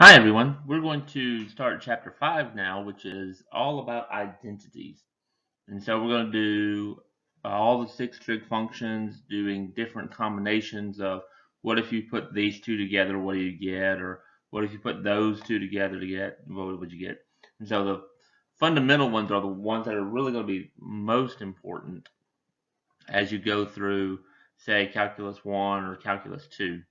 Hi everyone. We're going to start chapter 5 now, which is all about identities. And so we're going to do all the 6 trig functions, doing different combinations of what if you put these two together, what do you get? Or what if you put those two together to get, what would you get? And so the fundamental ones are the ones that are really going to be most important as you go through, say, Calculus 1 or Calculus 2.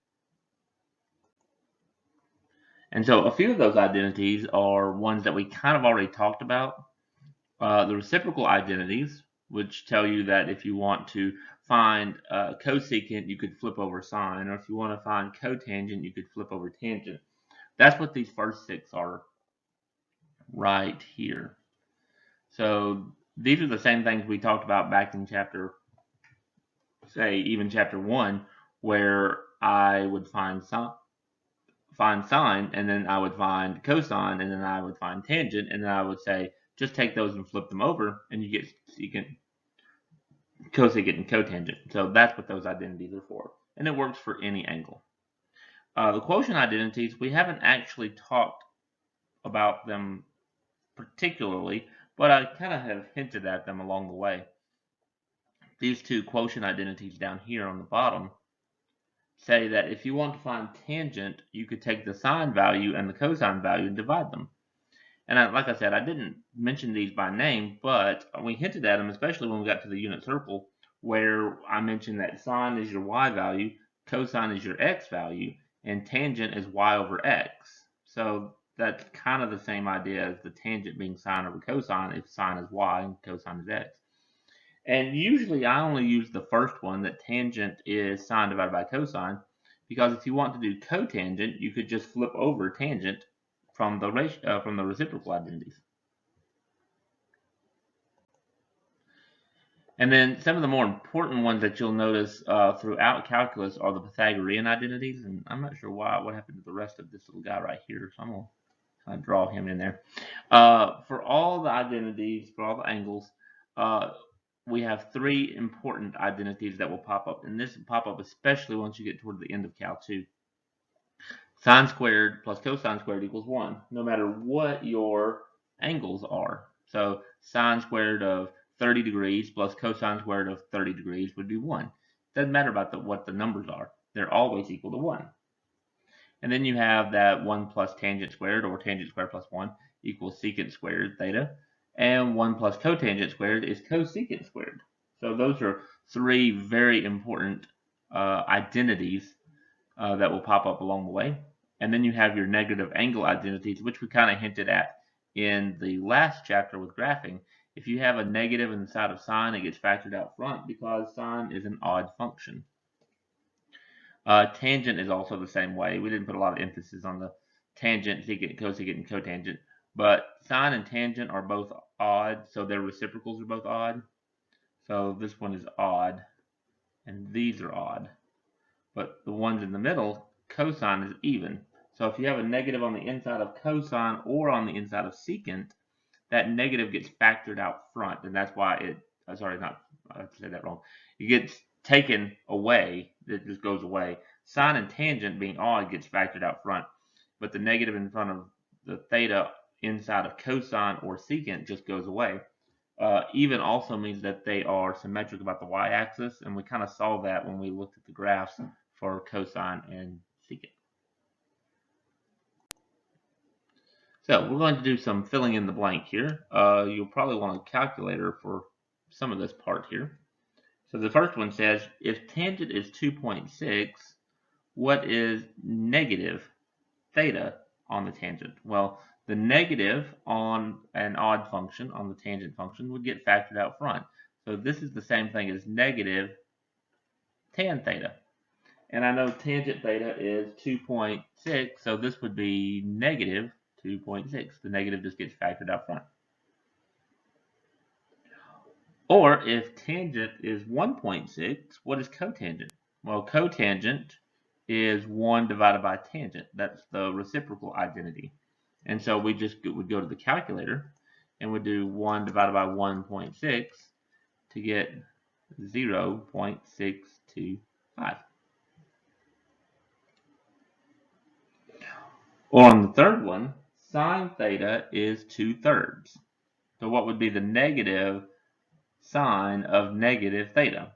And so a few of those identities are ones that we kind of already talked about. The reciprocal identities, which tell you that if you want to find cosecant, you could flip over sine, or if you want to find cotangent, you could flip over tangent. That's what these first 6 are right here. So these are the same things we talked about back in chapter, say, even chapter 1, where I would find sine, and then I would find cosine, and then I would find tangent, and then I would say, just take those and flip them over, and you get secant, cosecant, and cotangent. So that's what those identities are for, and it works for any angle. The quotient identities, we haven't actually talked about them particularly, but I kind of have hinted at them along the way. These two quotient identities down here on the bottom say that if you want to find tangent, you could take the sine value and the cosine value and divide them. And like I said, I didn't mention these by name, but we hinted at them, especially when we got to the unit circle, where I mentioned that sine is your y value, cosine is your x value, and tangent is y over x. So that's kind of the same idea as the tangent being sine over cosine if sine is y and cosine is x. And usually I only use the first one, that tangent is sine divided by cosine, because if you want to do cotangent, you could just flip over tangent from the reciprocal identities. And then some of the more important ones that you'll notice throughout calculus are the Pythagorean identities. And I'm not sure what happened to the rest of this little guy right here, so I'm going to draw him in there. For all the identities, for all the angles, we have 3 important identities that will pop up. And this will pop up especially once you get toward the end of Cal 2. Sine squared plus cosine squared equals 1, no matter what your angles are. So sine squared of 30 degrees plus cosine squared of 30 degrees would be 1. Doesn't matter about what the numbers are. They're always equal to 1. And then you have that 1 plus tangent squared, or tangent squared plus 1, equals secant squared theta. And 1 plus cotangent squared is cosecant squared. So those are 3 very important identities that will pop up along the way. And then you have your negative angle identities, which we kind of hinted at in the last chapter with graphing. If you have a negative in the side of sine, it gets factored out front because sine is an odd function. Tangent is also the same way. We didn't put a lot of emphasis on the tangent, secant, cosecant, and cotangent, but sine and tangent are both odd, so their reciprocals are both odd. So this one is odd, and these are odd. But the ones in the middle, cosine is even. So if you have a negative on the inside of cosine or on the inside of secant, that negative gets factored out front, and that's why it, sorry, not, I said that wrong. It gets taken away, it just goes away. Sine and tangent being odd gets factored out front, but the negative in front of the theta inside of cosine or secant just goes away. Even also means that they are symmetric about the y-axis, and we kind of saw that when we looked at the graphs for cosine and secant. So we're going to do some filling in the blank here. You'll probably want a calculator for some of this part here. So the first one says, if tangent is 2.6, what is negative theta on the tangent? Well, the negative on an odd function, on the tangent function, would get factored out front. So this is the same thing as negative tan theta. And I know tangent theta is 2.6, so this would be negative 2.6. The negative just gets factored out front. Or if tangent is 1.6, what is cotangent? Well, cotangent is 1 divided by tangent. That's the reciprocal identity. And so we just would go to the calculator and would do 1 divided by 1.6 to get 0.625. Or on the third one, sine theta is 2/3. So what would be the negative sine of negative theta?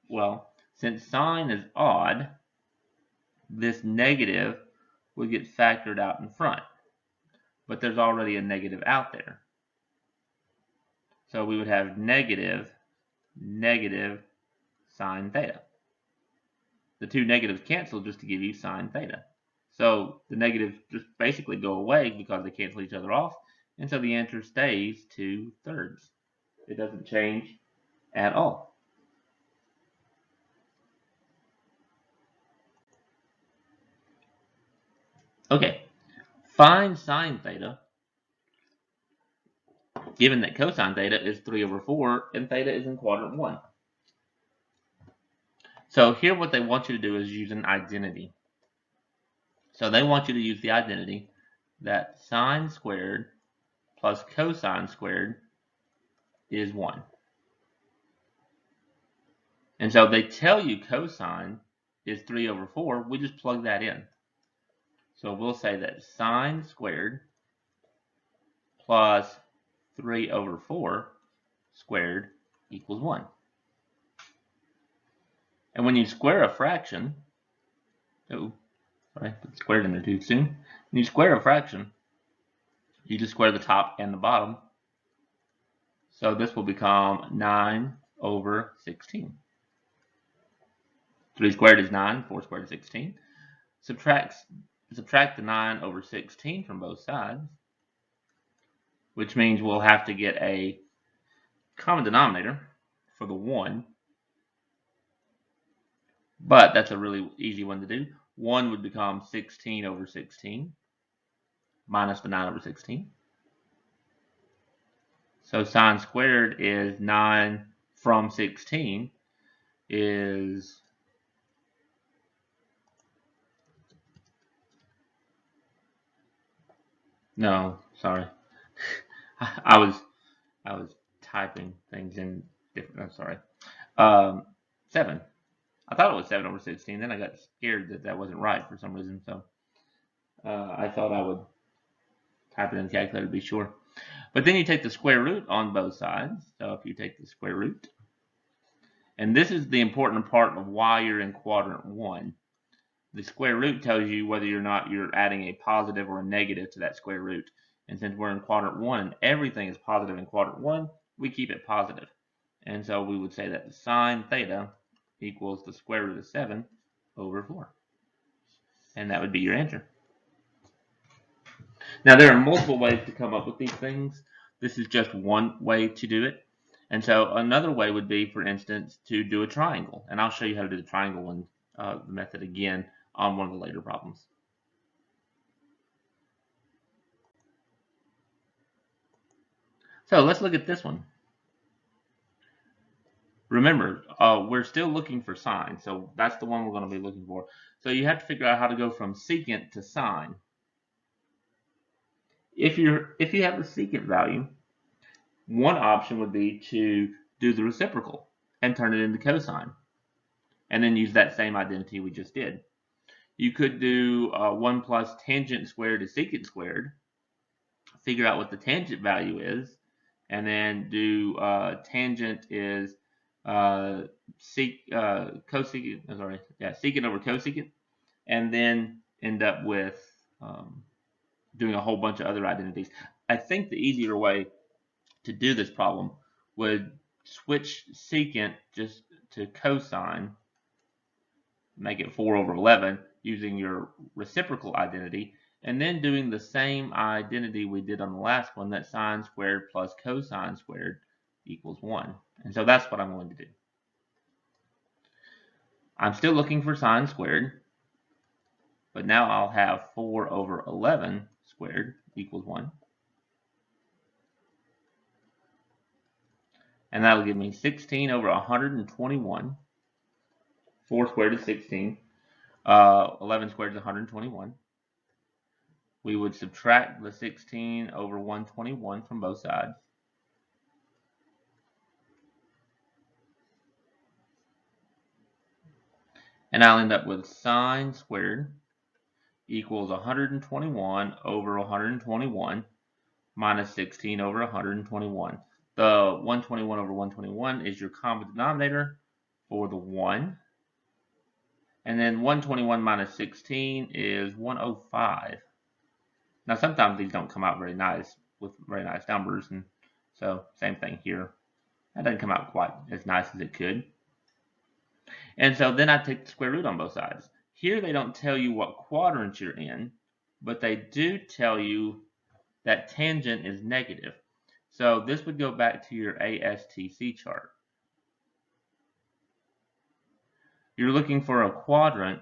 Well, since sine is odd, this negative would get factored out in front. But there's already a negative out there. So we would have negative sine theta. The two negatives cancel just to give you sine theta. So the negatives just basically go away because they cancel each other off. And so the answer stays 2/3. It doesn't change at all. Okay, find sine theta, given that cosine theta is 3/4 and theta is in quadrant 1. So here what they want you to do is use an identity. So they want you to use the identity that sine squared plus cosine squared is 1. And so they tell you cosine is 3/4. We just plug that in. So we'll say that sine squared plus 3/4 squared equals 1. And when you square a fraction, put squared in there too soon. When you square a fraction, you just square the top and the bottom. So this will become 9/16. 3 squared is 9, 4 squared is 16. Subtract the 9/16 from both sides, which means we'll have to get a common denominator for the 1. But that's a really easy one to do. 1 would become 16/16 minus the 9/16. So sine squared is 9 from 16 is no, sorry. I was typing things in different. I'm sorry. 7. I thought it was 7/16. Then I got scared that that wasn't right for some reason. So I thought I would type it in the calculator to be sure. But then you take the square root on both sides. So if you take the square root, and this is the important part of why you're in quadrant 1. The square root tells you whether or not you're adding a positive or a negative to that square root. And since we're in quadrant 1 and everything is positive in quadrant 1, we keep it positive. And so we would say that sine theta equals the square root of 7/4. And that would be your answer. Now there are multiple ways to come up with these things. This is just one way to do it. And so another way would be, for instance, to do a triangle. And I'll show you how to do the triangle one, method again on one of the later problems. So let's look at this one. Remember, we're still looking for sine, so that's the one we're going to be looking for. So you have to figure out how to go from secant to sine. If you have the secant value, one option would be to do the reciprocal and turn it into cosine, and then use that same identity we just did. You could do 1 plus tangent squared is secant squared, figure out what the tangent value is, and then do tangent is secant over cosecant, and then end up with doing a whole bunch of other identities. I think the easier way to do this problem would switch secant just to cosine, make it 4/11 using your reciprocal identity, and then doing the same identity we did on the last one, that sine squared plus cosine squared equals 1. And so that's what I'm going to do. I'm still looking for sine squared, but now I'll have 4/11 squared equals 1. And that'll give me 16/121. 4 squared is 16. 11 squared is 121. We would subtract the 16/121 from both sides. And I'll end up with sine squared equals 121 over 121 minus 16 over 121. The 121 over 121 is your common denominator for the 1. And then 121 minus 16 is 105. Now sometimes these don't come out very nice with very nice numbers, and so same thing here. That doesn't come out quite as nice as it could. And so then I take the square root on both sides. Here they don't tell you what quadrant you're in, but they do tell you that tangent is negative. So this would go back to your ASTC chart. You're looking for a quadrant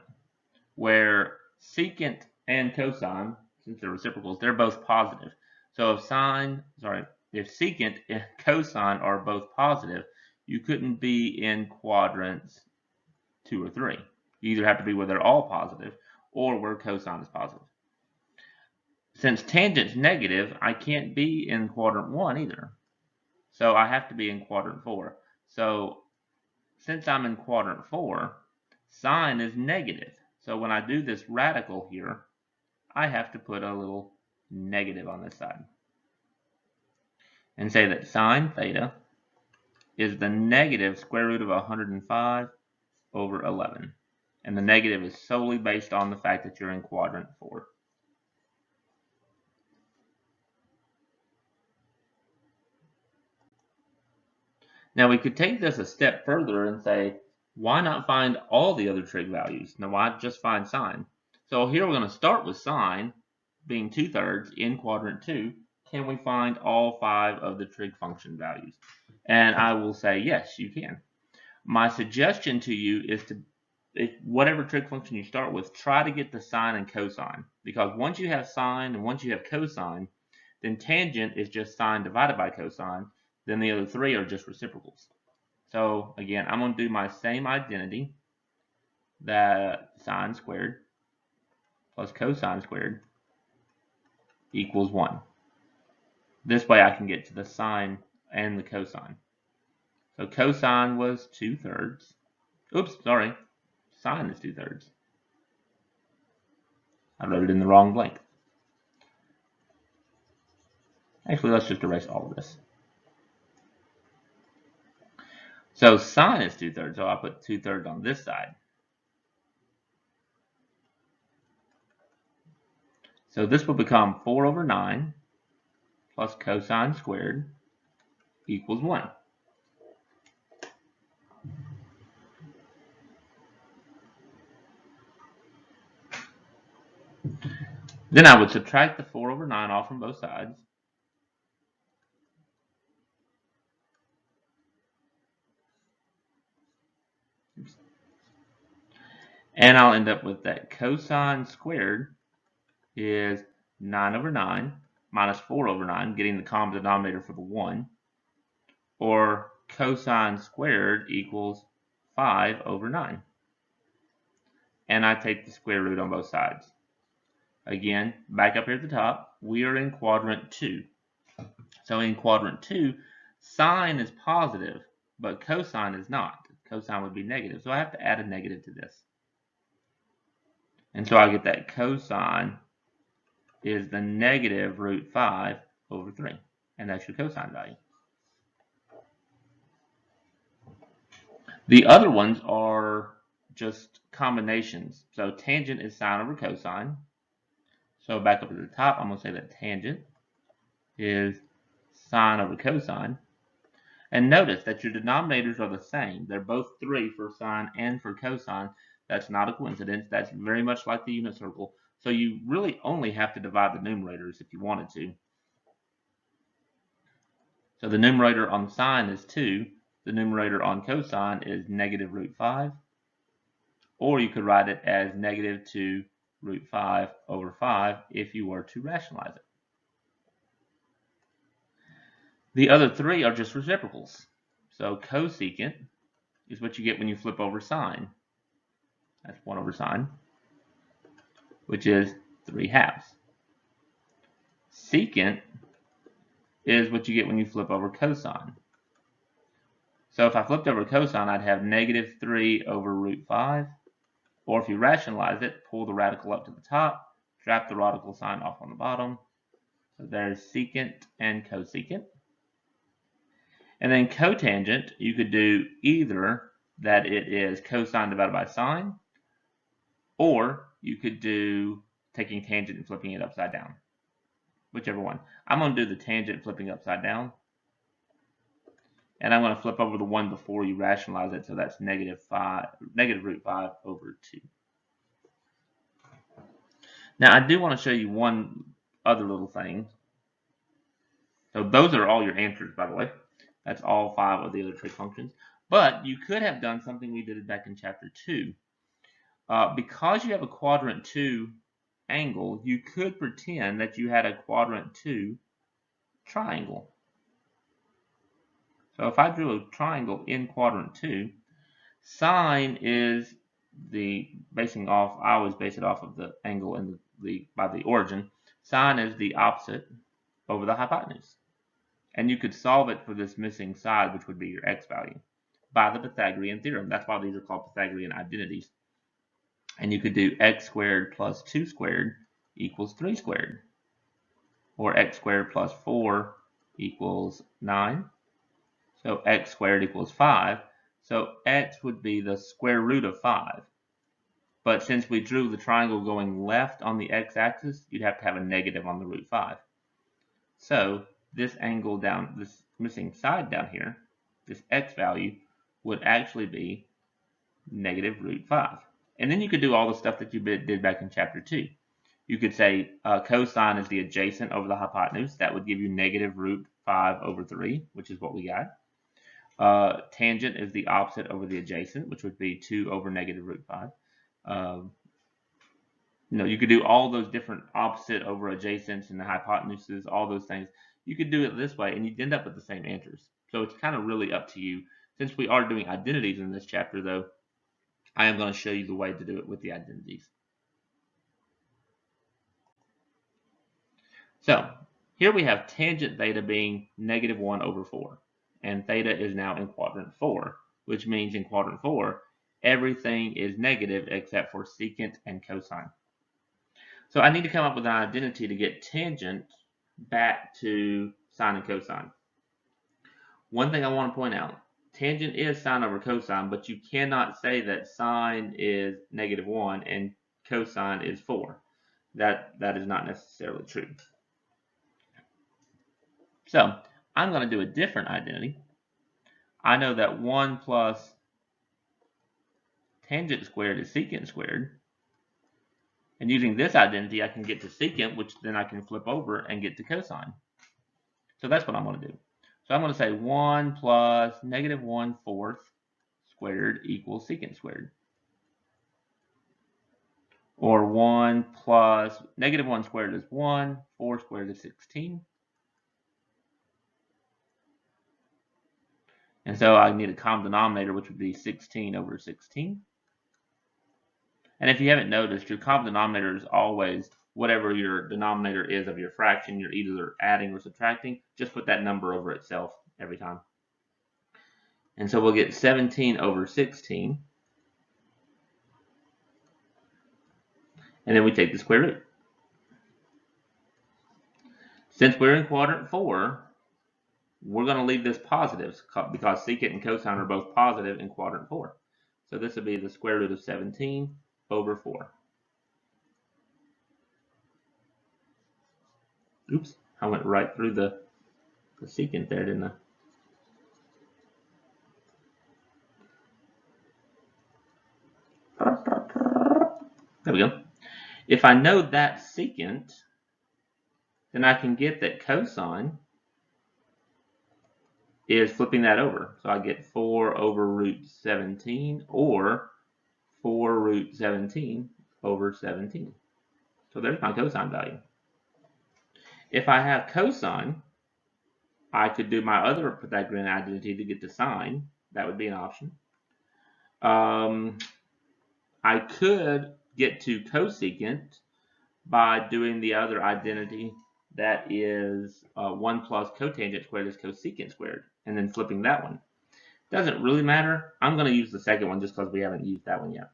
where secant and cosine, since they're reciprocals, they're both positive. So if secant and cosine are both positive, you couldn't be in quadrants 2 or 3. You either have to be where they're all positive or where cosine is positive. Since tangent's negative, I can't be in quadrant 1 either. So I have to be in quadrant 4. So since I'm in quadrant 4, sine is negative. So when I do this radical here, I have to put a little negative on this side. And say that sine theta is the negative square root of 105 over 11. And the negative is solely based on the fact that you're in quadrant 4. Now we could take this a step further and say, why not find all the other trig values? Now why just find sine? So here we're going to start with sine being 2/3 in quadrant 2. Can we find all 5 of the trig function values? And I will say, yes, you can. My suggestion to you is to, whatever trig function you start with, try to get the sine and cosine. Because once you have sine and once you have cosine, then tangent is just sine divided by cosine. Then the other 3 are just reciprocals. So again, I'm going to do my same identity, that sine squared plus cosine squared equals 1. This way I can get to the sine and the cosine. So cosine was 2/3. Oops, sorry. Sine is 2/3. I wrote it in the wrong blank. Actually, let's just erase all of this. So sine is 2/3, so I'll put 2/3 on this side. So this will become 4 over 9 plus cosine squared equals 1. Then I would subtract the 4 over 9 off from both sides. And I'll end up with that cosine squared is 9 over 9 minus 4 over 9, getting the common denominator for the 1. Or cosine squared equals 5 over 9. And I take the square root on both sides. Again, back up here at the top, we are in quadrant 2. So in quadrant 2, sine is positive, but cosine is not. Cosine would be negative, so I have to add a negative to this. And so I get that cosine is the negative root 5 over 3. And that's your cosine value. The other ones are just combinations. So tangent is sine over cosine. So back up at the top, I'm going to say that tangent is sine over cosine. And notice that your denominators are the same. They're both 3 for sine and for cosine. That's not a coincidence. That's very much like the unit circle. So you really only have to divide the numerators if you wanted to. So the numerator on sine is 2. The numerator on cosine is negative root 5. Or you could write it as negative 2 root 5 over 5 if you were to rationalize it. The other 3 are just reciprocals. So cosecant is what you get when you flip over sine. That's 1 over sine, which is 3/2. Secant is what you get when you flip over cosine. So if I flipped over cosine, I'd have negative 3 over root 5. Or if you rationalize it, pull the radical up to the top, drop the radical sign off on the bottom. So there's secant and cosecant. And then cotangent, you could do either that it is cosine divided by sine, or you could do taking tangent and flipping it upside down. Whichever one. I'm going to do the tangent flipping upside down. And I'm going to flip over the one before you rationalize it, so that's negative root 5 over 2. Now, I do want to show you one other little thing. So those are all your answers, by the way. That's all 5 of the other trig functions. But you could have done something we did back in chapter 2. Because you have a quadrant 2 angle, you could pretend that you had a quadrant 2 triangle. So if I drew a triangle in quadrant 2, sine is I always base it off of the angle and by the origin. Sine is the opposite over the hypotenuse. And you could solve it for this missing side, which would be your x value, by the Pythagorean theorem. That's why these are called Pythagorean identities. And you could do x squared plus 2 squared equals 3 squared. Or x squared plus 4 equals 9. So x squared equals 5. So x would be the square root of 5. But since we drew the triangle going left on the x-axis, you'd have to have a negative on the root 5. So this angle down, this missing side down here, this x value, would actually be negative root 5. And then you could do all the stuff that you did back in chapter 2. You could say cosine is the adjacent over the hypotenuse. That would give you negative root 5 over 3, which is what we got. Tangent is the opposite over the adjacent, which would be 2 over negative root 5. You could do all those different opposite over adjacents and the hypotenuses, all those things. You could do it this way, and you'd end up with the same answers. So it's kind of really up to you. Since we are doing identities in this chapter, though, I am going to show you the way to do it with the identities. So here we have tangent theta being negative 1 over 4. And theta is now in quadrant 4, which means in quadrant 4, everything is negative except for secant and cosine. So I need to come up with an identity to get tangent back to sine and cosine. One thing I want to point out, tangent is sine over cosine, but you cannot say that sine is negative 1 and cosine is 4. That is not necessarily true. So I'm going to do a different identity. I know that 1 plus tangent squared is secant squared. And using this identity, I can get to secant, which then I can flip over and get to cosine. So that's what I'm going to do. So I'm going to say 1 plus negative 1/4 squared equals secant squared. Or 1 plus negative 1 squared is 1, 4 squared is 16. And so I need a common denominator, which would be 16 over 16. And if you haven't noticed, your common denominator is always whatever your denominator is of your fraction. You're either adding or subtracting. Just put that number over itself every time. And so we'll get 17 over 16. And then we take the square root. Since we're in quadrant 4, we're going to leave this positive because secant and cosine are both positive in quadrant 4. So this would be the square root of 17 over 4. Oops, I went right through the secant there, didn't I? There we go. If I know that secant, then I can get that cosine is flipping that over. So I get 4 over root 17 or 4 root 17 over 17. So there's my cosine value. If I have cosine, I could do my other Pythagorean identity to get to sine. That would be an option. I could get to cosecant by doing the other identity that is 1 plus cotangent squared is cosecant squared, and then flipping that one. Doesn't really matter. I'm going to use the second one just because we haven't used that one yet.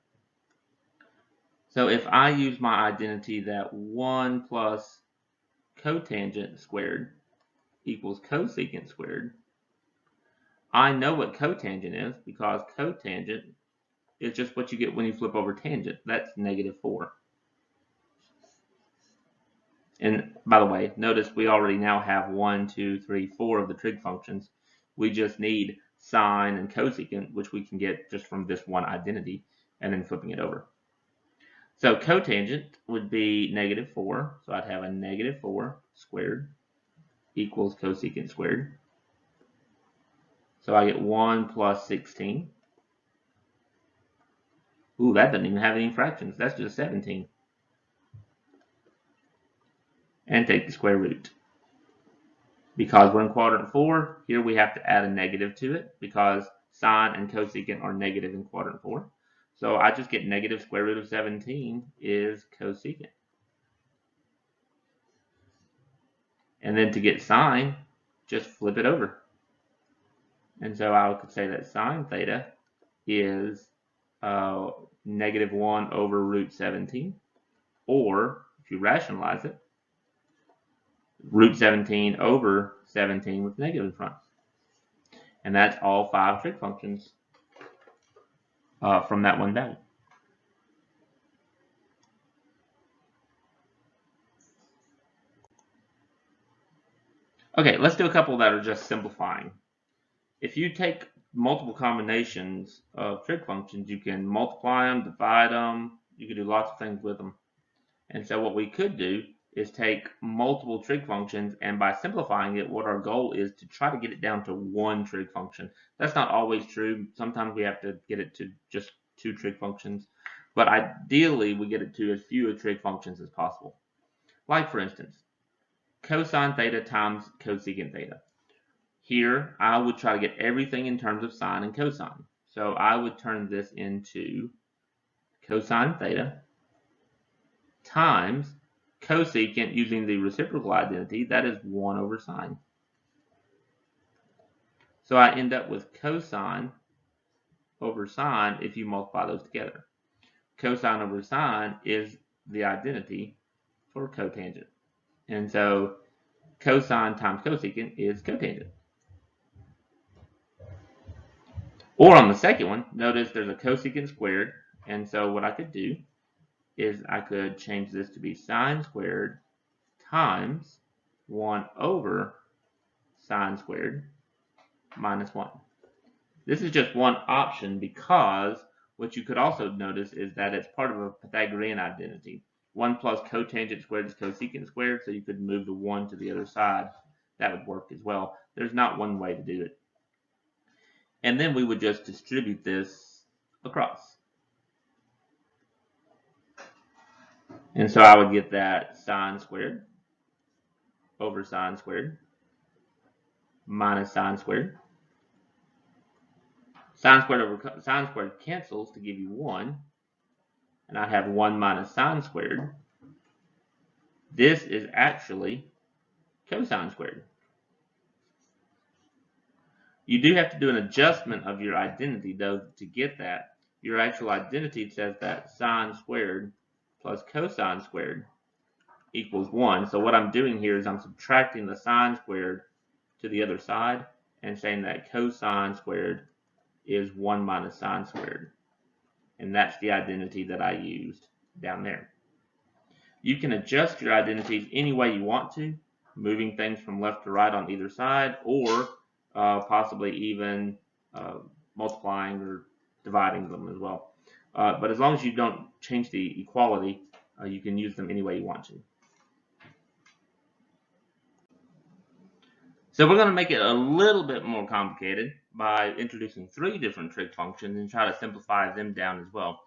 So if I use my identity that 1 plus cotangent squared equals cosecant squared, I know what cotangent is because cotangent is just what you get when you flip over tangent. That's -4. And by the way, notice we already now have 1, 2, 3, 4 of the trig functions. We just need sine and cosecant, which we can get just from this one identity, and then flipping it over. So cotangent would be -4, so I'd have a -4 squared equals cosecant squared. So I get 1 plus 16. Ooh, that doesn't even have any fractions. That's just 17. And take the square root. Because we're in quadrant 4, here we have to add a negative to it because sine and cosecant are negative in quadrant 4. So I just get negative square root of 17 is cosecant. And then to get sine, just flip it over. And so I could say that sine theta is -1 over root 17. Or, if you rationalize it, root 17 over 17 with negative in front. And that's all 5 trig functions from that one value. Okay, let's do a couple that are just simplifying. If you take multiple combinations of trig functions, you can multiply them, divide them, you can do lots of things with them. And so what we could do is take multiple trig functions, and by simplifying it, what our goal is to try to get it down to one trig function. That's not always true. Sometimes we have to get it to just 2 trig functions, but ideally we get it to as few trig functions as possible. Like for instance, cosine theta times cosecant theta. Here, I would try to get everything in terms of sine and cosine. So I would turn this into cosine theta times cosecant using the reciprocal identity, that is 1 over sine. So I end up with cosine over sine if you multiply those together. Cosine over sine is the identity for cotangent. And so cosine times cosecant is cotangent. Or on the second one, notice there's a cosecant squared, and so what I could do is I could change this to be sine squared times 1 over sine squared minus 1. This is just one option because what you could also notice is that it's part of a Pythagorean identity. 1 plus cotangent squared is cosecant squared, so you could move the 1 to the other side. That would work as well. There's not one way to do it. And then we would just distribute this across. And so I would get that sine squared over sine squared minus sine squared. Sine squared over sine squared cancels to give you 1. And I'd have 1 minus sine squared. This is actually cosine squared. You do have to do an adjustment of your identity, though, to get that. Your actual identity says that sine squared plus cosine squared equals 1. So what I'm doing here is I'm subtracting the sine squared to the other side and saying that cosine squared is 1 minus sine squared. And that's the identity that I used down there. You can adjust your identities any way you want to, moving things from left to right on either side, or possibly even multiplying or dividing them as well. But as long as you don't change the equality, you can use them any way you want to. So we're going to make it a little bit more complicated by introducing 3 different trig functions and try to simplify them down as well.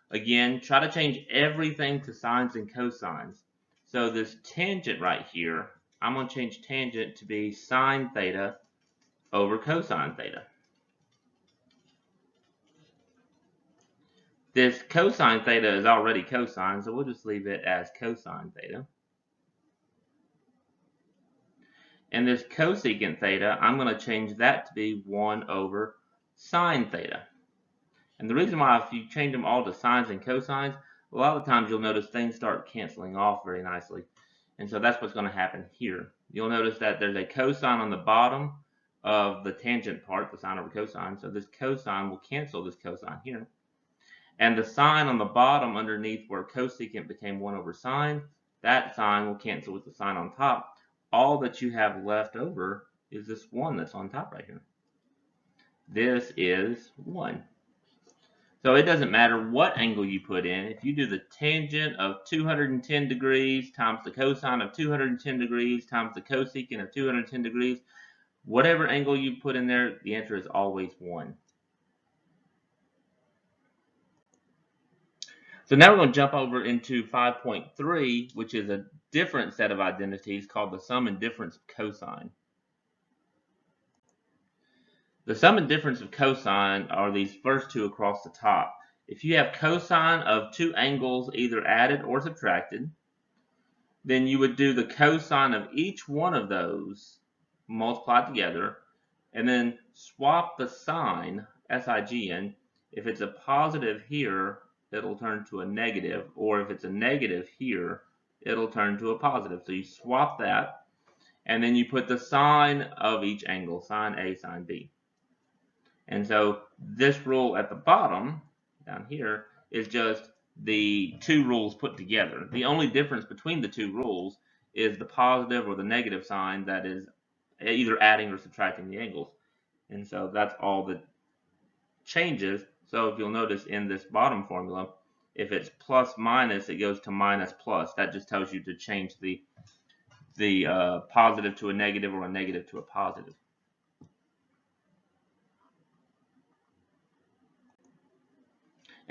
Again, try to change everything to sines and cosines. So this tangent right here, I'm going to change tangent to be sine theta over cosine theta. This cosine theta is already cosine, so we'll just leave it as cosine theta. And this cosecant theta, I'm going to change that to be 1 over sine theta. And the reason why, if you change them all to sines and cosines, a lot of times you'll notice things start canceling off very nicely. And so that's what's going to happen here. You'll notice that there's a cosine on the bottom of the tangent part, the sine over cosine. So this cosine will cancel this cosine here. And the sign on the bottom underneath where cosecant became 1 over sine, that sign will cancel with the sign on top. All that you have left over is this 1 that's on top right here. This is 1. So it doesn't matter what angle you put in. If you do the tangent of 210 degrees times the cosine of 210 degrees times the cosecant of 210 degrees, whatever angle you put in there, the answer is always 1. So now we're going to jump over into 5.3, which is a different set of identities called the sum and difference of cosine. The sum and difference of cosine are these first two across the top. If you have cosine of two angles either added or subtracted, then you would do the cosine of each one of those multiplied together, and then swap the sign, S-I-G-N. If it's a positive here, it'll turn to a negative, or if it's a negative here, it'll turn to a positive. So you swap that, and then you put the sign of each angle, sine A, sine B. And so this rule at the bottom, down here, is just the two rules put together. The only difference between the two rules is the positive or the negative sign that is either adding or subtracting the angles. And so that's all that changes. So if you'll notice in this bottom formula, if it's plus minus, it goes to minus plus. That just tells you to change the positive to a negative or a negative to a positive.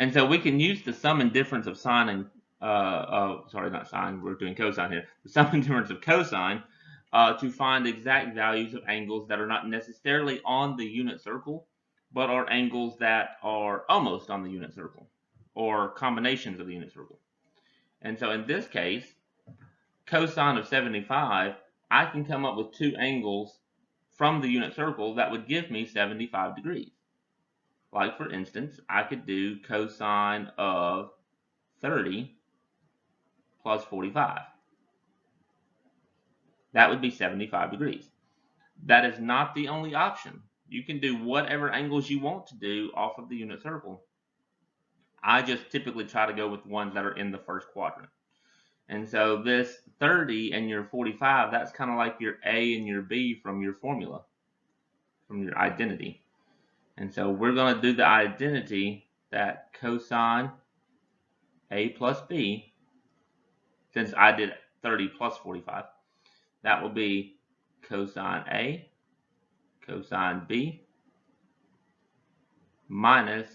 And so we can use the sum and difference of sine and, sorry, not sine, we're doing cosine here. The sum and difference of cosine to find exact values of angles that are not necessarily on the unit circle, but are angles that are almost on the unit circle, or combinations of the unit circle. And so in this case, cosine of 75, I can come up with two angles from the unit circle that would give me 75 degrees. Like, for instance, I could do cosine of 30 plus 45. That would be 75 degrees. That is not the only option. You can do whatever angles you want to do off of the unit circle. I just typically try to go with ones that are in the first quadrant. And so this 30 and your 45, that's kind of like your A and your B from your formula, from your identity. And so we're going to do the identity that cosine A plus B, since I did 30 plus 45, that will be cosine A, cosine B, minus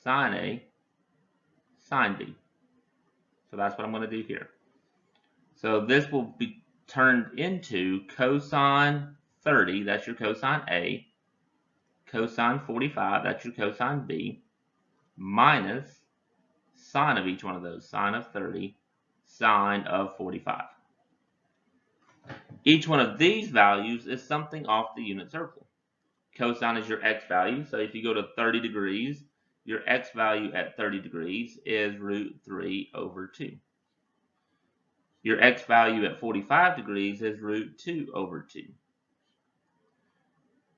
sine A, sine B. So that's what I'm going to do here. So this will be turned into cosine 30, that's your cosine A, cosine 45, that's your cosine B, minus sine of each one of those, sine of 30, sine of 45. Each one of these values is something off the unit circle. Cosine is your x value, so if you go to 30 degrees, your x value at 30 degrees is root 3 over 2. Your x value at 45 degrees is root 2 over 2.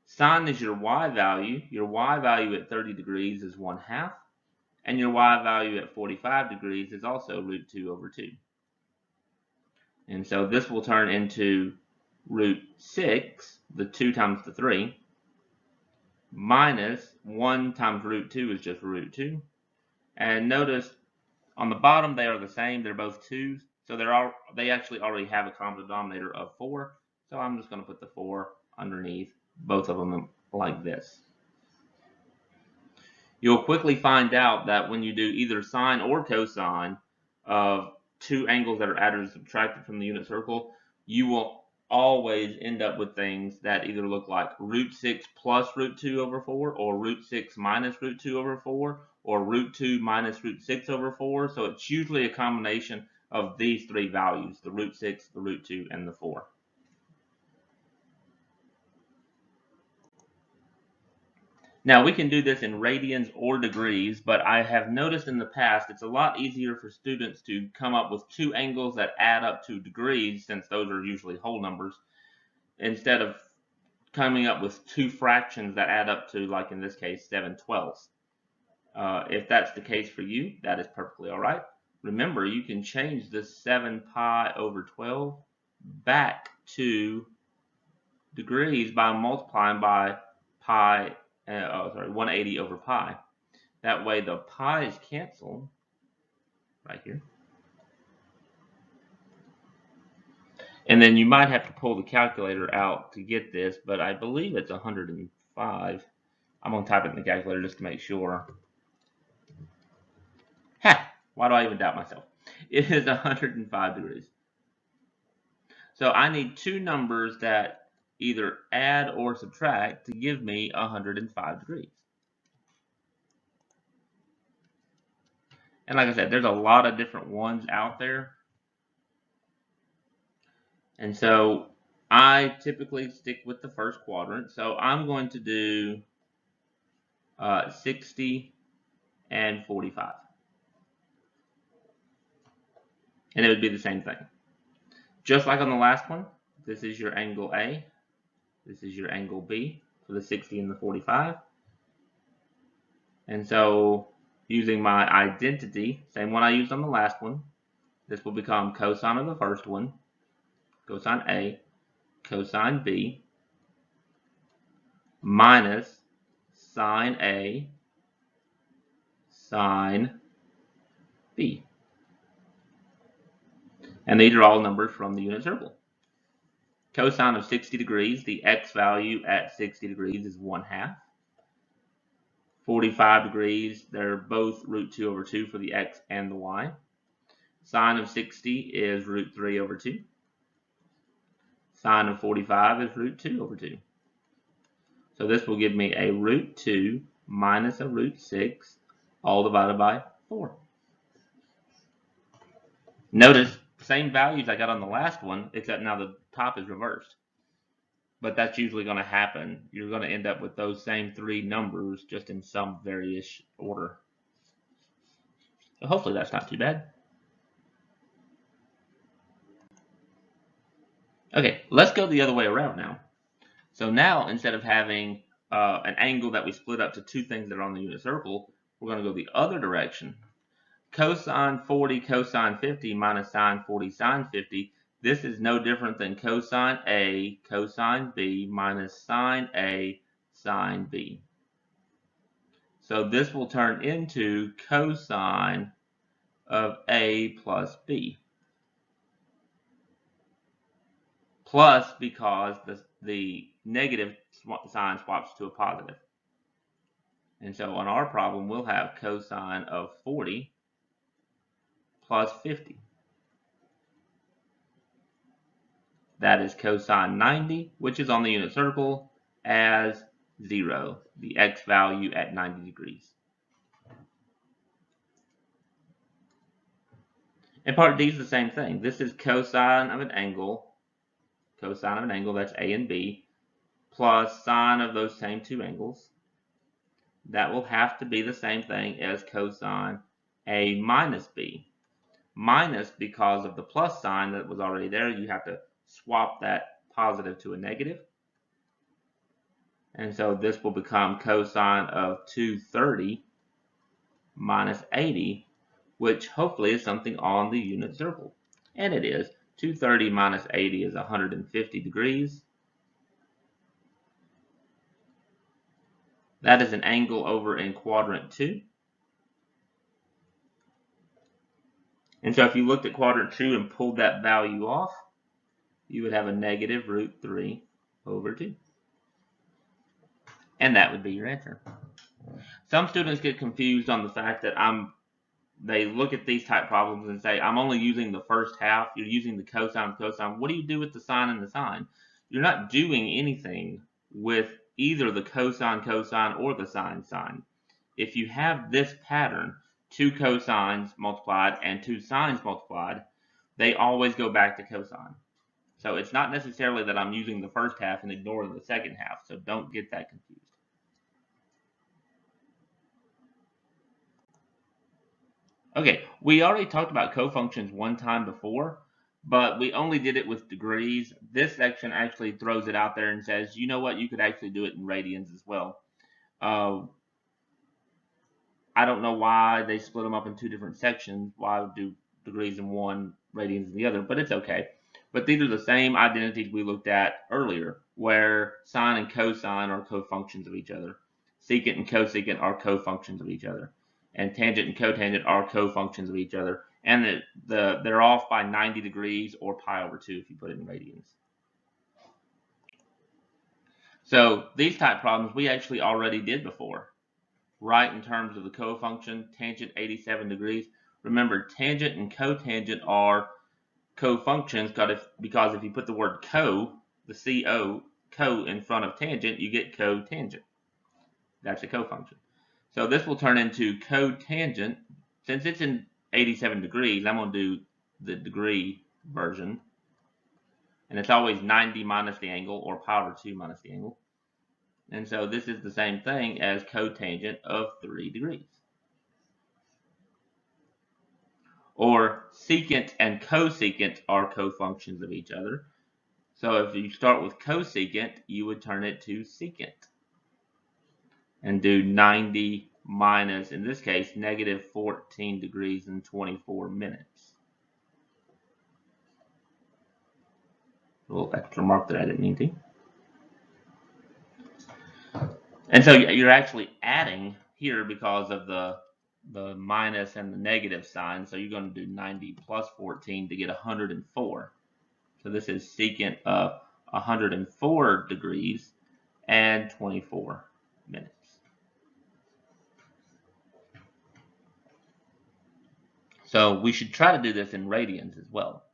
Sine is your y value. Your y value at 30 degrees is 1/2. And your y value at 45 degrees is also root 2 over 2. And so this will turn into root 6, the 2 times the 3, minus 1 times root 2 is just root 2. And notice on the bottom they are the same. They're both 2's. So they actually already have a common denominator of 4. So I'm just going to put the 4 underneath both of them like this. You'll quickly find out that when you do either sine or cosine of two angles that are added or subtracted from the unit circle, you will always end up with things that either look like root 6 plus root 2 over 4, or root 6 minus root 2 over 4, or root 2 minus root 6 over 4. So it's usually a combination of these three values, the root 6, the root 2, and the 4. Now we can do this in radians or degrees, but I have noticed in the past it's a lot easier for students to come up with two angles that add up to degrees, since those are usually whole numbers, instead of coming up with two fractions that add up to, like in this case, 7/12. If that's the case for you, that is perfectly all right. Remember, you can change this 7 pi over 12 back to degrees by multiplying by pi, 180 over pi. That way the pi's cancel right here. And then you might have to pull the calculator out to get this, but I believe it's 105. I'm going to type it in the calculator just to make sure. Ha! Why do I even doubt myself? It is 105 degrees. So I need two numbers that either add or subtract to give me 105 degrees. And like I said, there's a lot of different ones out there. And so I typically stick with the first quadrant. So I'm going to do 60 and 45. And it would be the same thing. Just like on the last one, this is your angle A. This is your angle B for the 60 and the 45. And so using my identity, same one I used on the last one, this will become cosine of the first one, cosine A, cosine B, minus sine A, sine B. And these are all numbers from the unit circle. Cosine of 60 degrees, the x value at 60 degrees is 1/2. 45 degrees, they're both root 2 over 2 for the x and the y. Sine of 60 is root 3 over 2. Sine of 45 is root 2 over 2. So this will give me a root 2 minus a root 6, all divided by 4. Notice, same values I got on the last one, except now the top is reversed. But that's usually going to happen. You're going to end up with those same three numbers, just in some various order. So hopefully that's not too bad. Okay, let's go the other way around now. So now, instead of having an angle that we split up to two things that are on the unit circle, we're going to go the other direction. Cosine 40 cosine 50 minus sine 40 sine 50. This is no different than cosine A cosine B minus sine A sine B. So this will turn into cosine of A plus B. Plus, because the negative sign swaps to a positive. And so on our problem, we'll have cosine of 40 plus 50. That is cosine 90, which is on the unit circle as 0, the x value at 90 degrees. And part D is the same thing. This is cosine of an angle, that's A and B, plus sine of those same two angles. That will have to be the same thing as cosine A minus B. Minus, because of the plus sign that was already there, you have to swap that positive to a negative. And so this will become cosine of 230 minus 80, which hopefully is something on the unit circle. And it is. 230 minus 80 is 150 degrees. That is an angle over in quadrant 2. And so if you looked at quadrant 2 and pulled that value off, you would have a negative root 3 over 2. And that would be your answer. Some students get confused on the fact that they look at these type problems and say, I'm only using the first half. You're using the cosine. What do you do with the sine and the sine? You're not doing anything with either the cosine or the sine. If you have this pattern, two cosines multiplied and two sines multiplied, they always go back to cosine. So it's not necessarily that I'm using the first half and ignoring the second half. So don't get that confused. Okay, we already talked about cofunctions one time before, but we only did it with degrees. This section actually throws it out there and says, you know what, you could actually do it in radians as well. Uh, I don't know why they split them up in two different sections. Why do degrees in one, radians in the other? But it's okay. But these are the same identities we looked at earlier, where sine and cosine are cofunctions of each other. Secant and cosecant are cofunctions of each other. And tangent and cotangent are cofunctions of each other. And they're off by 90 degrees or pi over 2 if you put it in radians. So these type problems we actually already did before. Right in terms of the cofunction, tangent 87 degrees. Remember, tangent and cotangent are cofunctions because if you put the word the co in front of tangent, you get cotangent. That's a cofunction. So this will turn into cotangent. Since it's in 87 degrees, I'm going to do the degree version. And it's always 90 minus the angle, or pi over 2 minus the angle. And so this is the same thing as cotangent of 3 degrees. Or secant and cosecant are cofunctions of each other. So if you start with cosecant, you would turn it to secant. And do 90 minus, in this case, negative 14 degrees and 24 minutes. A little extra mark that I didn't need to. And so you're actually adding here because of the minus and the negative sign. So you're going to do 90 plus 14 to get 104. So this is secant of 104 degrees and 24 minutes. So we should try to do this in radians as well.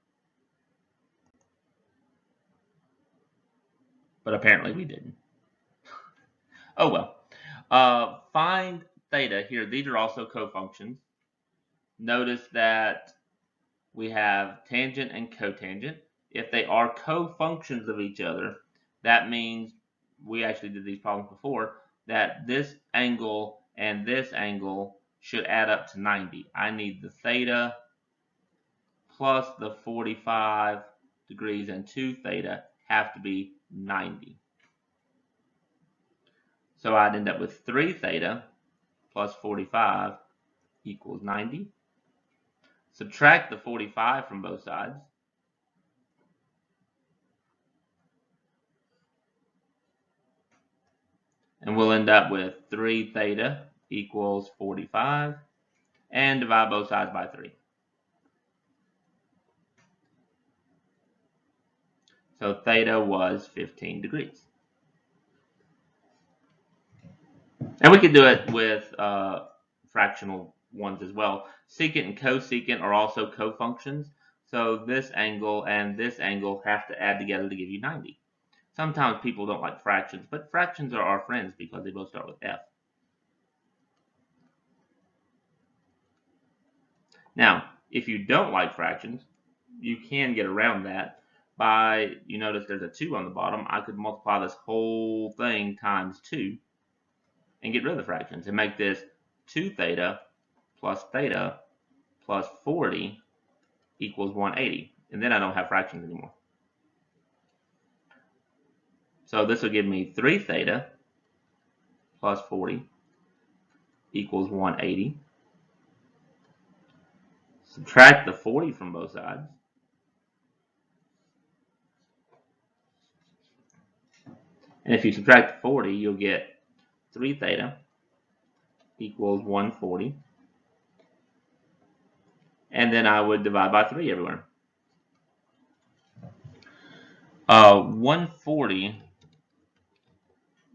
But apparently we didn't. Oh well. Find theta here. These are also cofunctions. Notice that we have tangent and cotangent. If they are cofunctions of each other, that means, we actually did these problems before, that this angle and this angle should add up to 90. I need the theta plus the 45 degrees and 2 theta have to be 90. So I'd end up with 3 theta plus 45 equals 90. Subtract the 45 from both sides. And we'll end up with 3 theta equals 45. And divide both sides by 3. So theta was 15 degrees. And we could do it with fractional ones as well. Secant and cosecant are also cofunctions. So this angle and this angle have to add together to give you 90. Sometimes people don't like fractions, but fractions are our friends because they both start with F. Now, if you don't like fractions, you can get around that by, you notice there's a 2 on the bottom. I could multiply this whole thing times 2 and get rid of the fractions and make this 2 theta plus 40 equals 180. And then I don't have fractions anymore. So this will give me 3 theta plus 40 equals 180. Subtract the 40 from both sides. And if you subtract the 40, you'll get 3 theta equals 140. And then I would divide by 3 everywhere. 140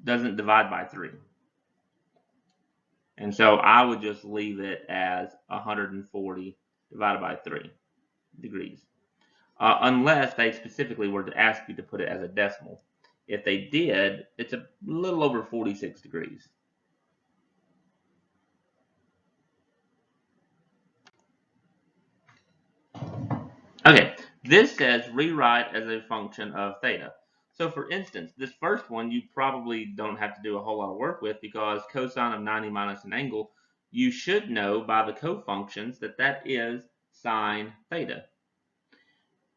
doesn't divide by 3. And so I would just leave it as 140 divided by 3 degrees. Unless they specifically were to ask you to put it as a decimal. If they did, it's a little over 46 degrees. Okay, this says rewrite as a function of theta. So for instance, this first one you probably don't have to do a whole lot of work with because cosine of 90 minus an angle, you should know by the cofunctions that that is sine theta.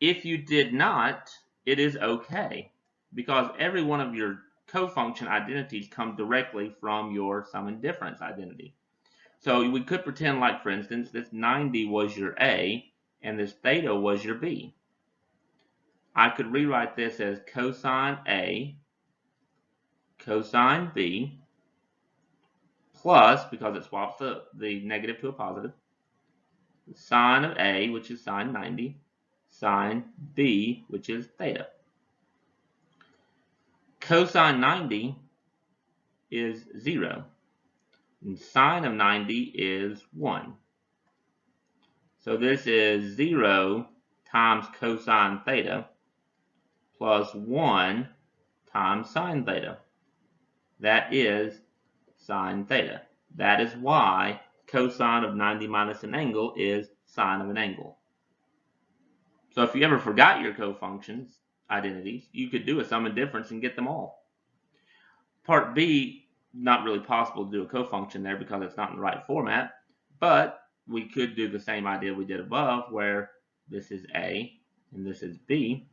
If you did not, it is okay, because every one of your cofunction identities come directly from your sum and difference identity. So we could pretend like, for instance, this 90 was your A and this theta was your B. I could rewrite this as cosine A, cosine B, plus, because it swaps the negative to a positive, sine of A, which is sine 90, sine B, which is theta. Cosine 90 is 0, and sine of 90 is 1. So this is 0 times cosine theta plus 1 times sine theta. That is sine theta. That is why cosine of 90 minus an angle is sine of an angle. So if you ever forgot your cofunctions identities, you could do a sum and difference and get them all. Part B, not really possible to do a cofunction there because it's not in the right format, but we could do the same idea we did above, where this is A and this is B.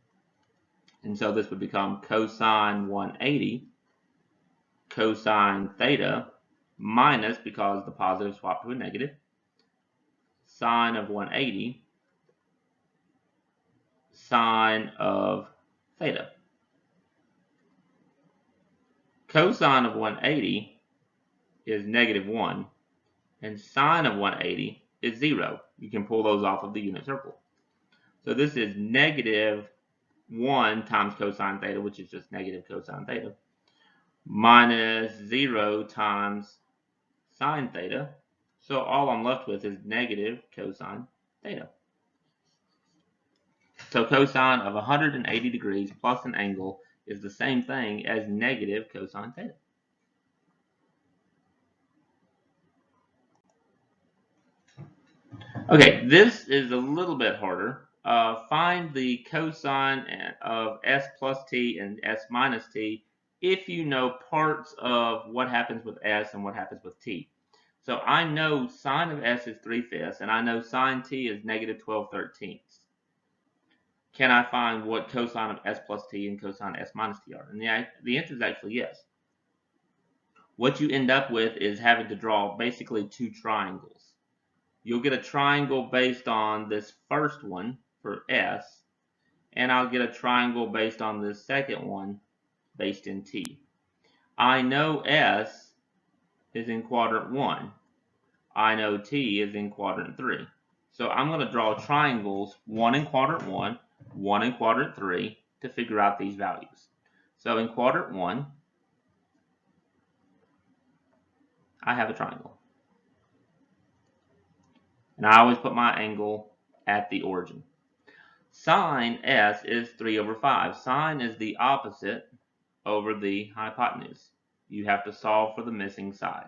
And so this would become cosine 180 cosine theta minus, because the positive swapped to a negative, sine of 180 sine of theta. Cosine of 180 is negative 1, and sine of 180 is 0. You can pull those off of the unit circle. So this is negative 1 times cosine theta, which is just negative cosine theta, minus 0 times sine theta. So all I'm left with is negative cosine theta. So cosine of 180 degrees plus an angle is the same thing as negative cosine theta. Okay, this is a little bit harder. Find the cosine of s plus t and s minus t if you know parts of what happens with s and what happens with t. So I know sine of s is 3/5 and I know sine t is negative 12/13. Can I find what cosine of s plus t and cosine s minus t are? And the answer is actually yes. What you end up with is having to draw basically two triangles. You'll get a triangle based on this first one for s, and I'll get a triangle based on this second one based in t. I know s is in quadrant 1. I know t is in quadrant 3. So I'm going to draw triangles, one in quadrant 1, one in quadrant 3, to figure out these values. So in quadrant 1, I have a triangle. And I always put my angle at the origin. Sine s is 3/5. Sine is the opposite over the hypotenuse. You have to solve for the missing side.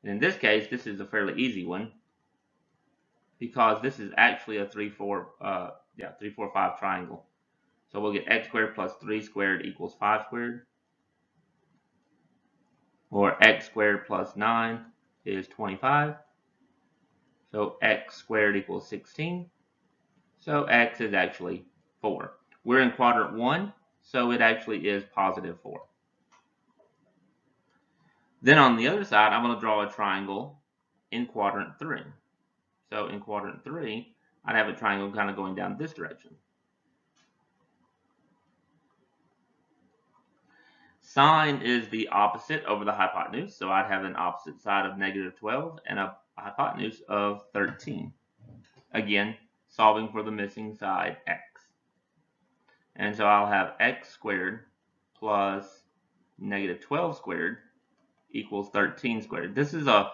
And in this case, this is a fairly easy one, because this is actually a 3, 4, 5 triangle. So we'll get x squared plus 3 squared equals 5 squared. Or x squared plus 9 is 25. So x squared equals 16. So x is actually 4. We're in quadrant 1, so it actually is positive 4. Then on the other side, I'm going to draw a triangle in quadrant 3. So in quadrant 3, I'd have a triangle kind of going down this direction. Sine is the opposite over the hypotenuse, so I'd have an opposite side of negative 12 and a hypotenuse of 13. Again, solving for the missing side, x. And so I'll have x squared plus negative 12 squared equals 13 squared. This is a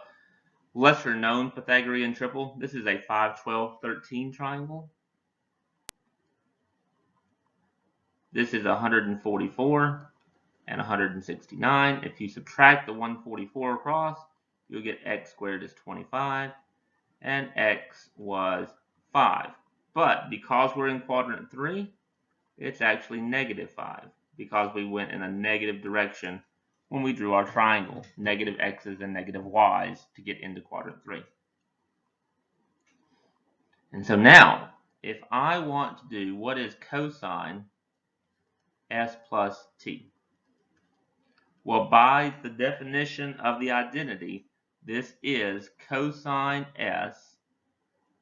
lesser known Pythagorean triple. This is a 5, 12, 13 triangle. This is 144 and 169. If you subtract the 144 across, you'll get x squared is 25, and x was 5. But because we're in quadrant 3, it's actually negative 5, because we went in a negative direction when we drew our triangle, negative x's and negative y's, to get into quadrant 3. And so now, if I want to do what is cosine s plus t? Well, by the definition of the identity, this is cosine s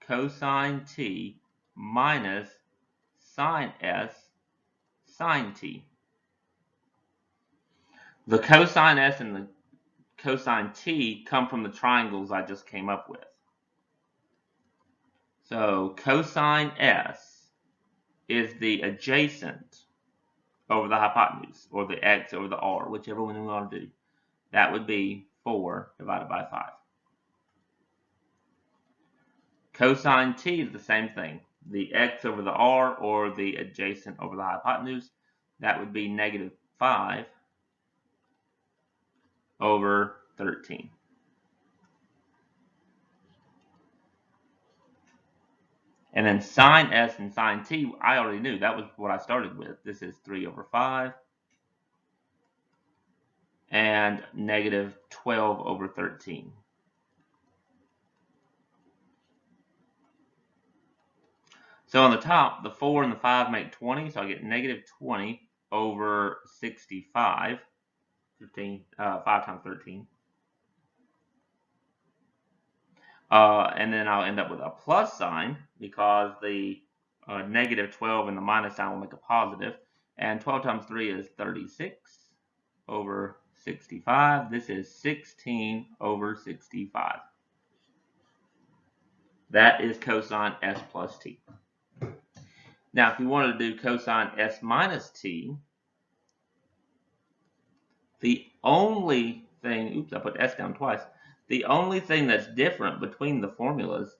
cosine t minus sine s sine t. The cosine s and the cosine t come from the triangles I just came up with. So cosine s is the adjacent over the hypotenuse, or the x over the r, whichever one we want to do. That would be 4 divided by 5. Cosine t is the same thing. The x over the r, or the adjacent over the hypotenuse. That would be negative 5 over 13. And then sine s and sine t, I already knew. That was what I started with. This is 3 over 5. And negative 12 over 13. So on the top, the 4 and the 5 make 20, so I get negative 20 over 65. 5 times 13. And then I'll end up with a plus sign, because the negative 12 and the minus sign will make a positive. And 12 times 3 is 36 over 65. This is 16 over 65. That is cosine s plus t. Now, if you wanted to do cosine s minus t, the only thing, oops, I put s down twice. The only thing that's different between the formulas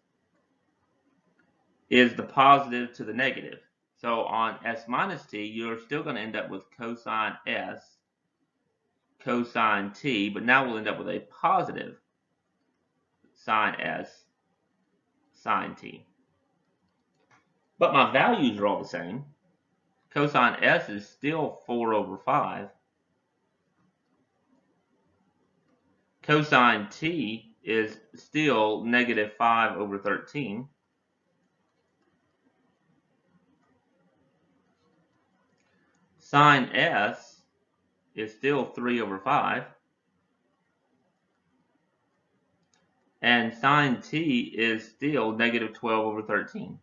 is the positive to the negative. So on s minus t, you're still going to end up with cosine s cosine t, but now we'll end up with a positive sine s sine t. But my values are all the same. Cosine s is still 4 over 5. Cosine t is still negative 5 over 13. Sine s is still 3 over 5. And sine t is still negative 12 over 13.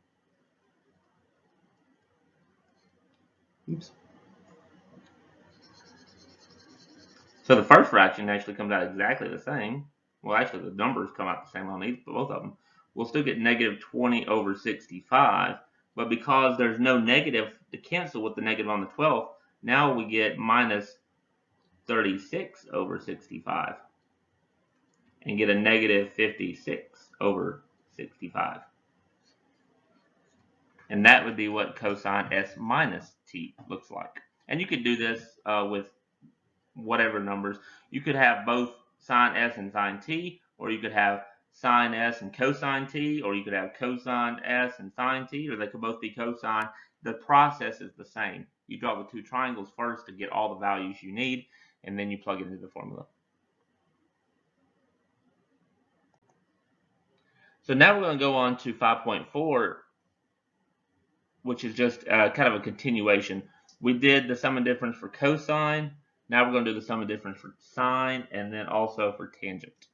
Oops. So the first fraction actually comes out exactly the same. Well, actually, the numbers come out the same on both of them. We'll still get negative 20 over 65. But because there's no negative to cancel with the negative on the 12th, now we get minus 36 over 65. And get a negative 56 over 65. And that would be what cosine s minus t looks like. And you could do this with whatever numbers. You could have both sine s and sine t, or you could have sine s and cosine t, or you could have cosine s and sine t, or they could both be cosine. The process is the same. You draw the two triangles first to get all the values you need, and then you plug it into the formula. So now we're going to go on to 5.4, which is just kind of a continuation. We did the sum and difference for cosine. Now we're going to do the sum and difference for sine, and then also for tangent.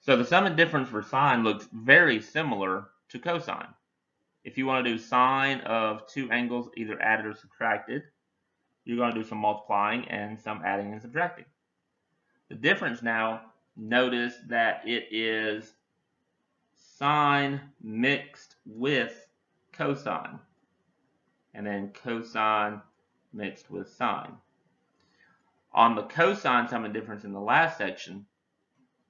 So the sum and difference for sine looks very similar to cosine. If you want to do sine of two angles, either added or subtracted, you're going to do some multiplying and some adding and subtracting. The difference now, notice that it is sine mixed with cosine, and then cosine mixed with sine. On the cosine sum and difference in the last section,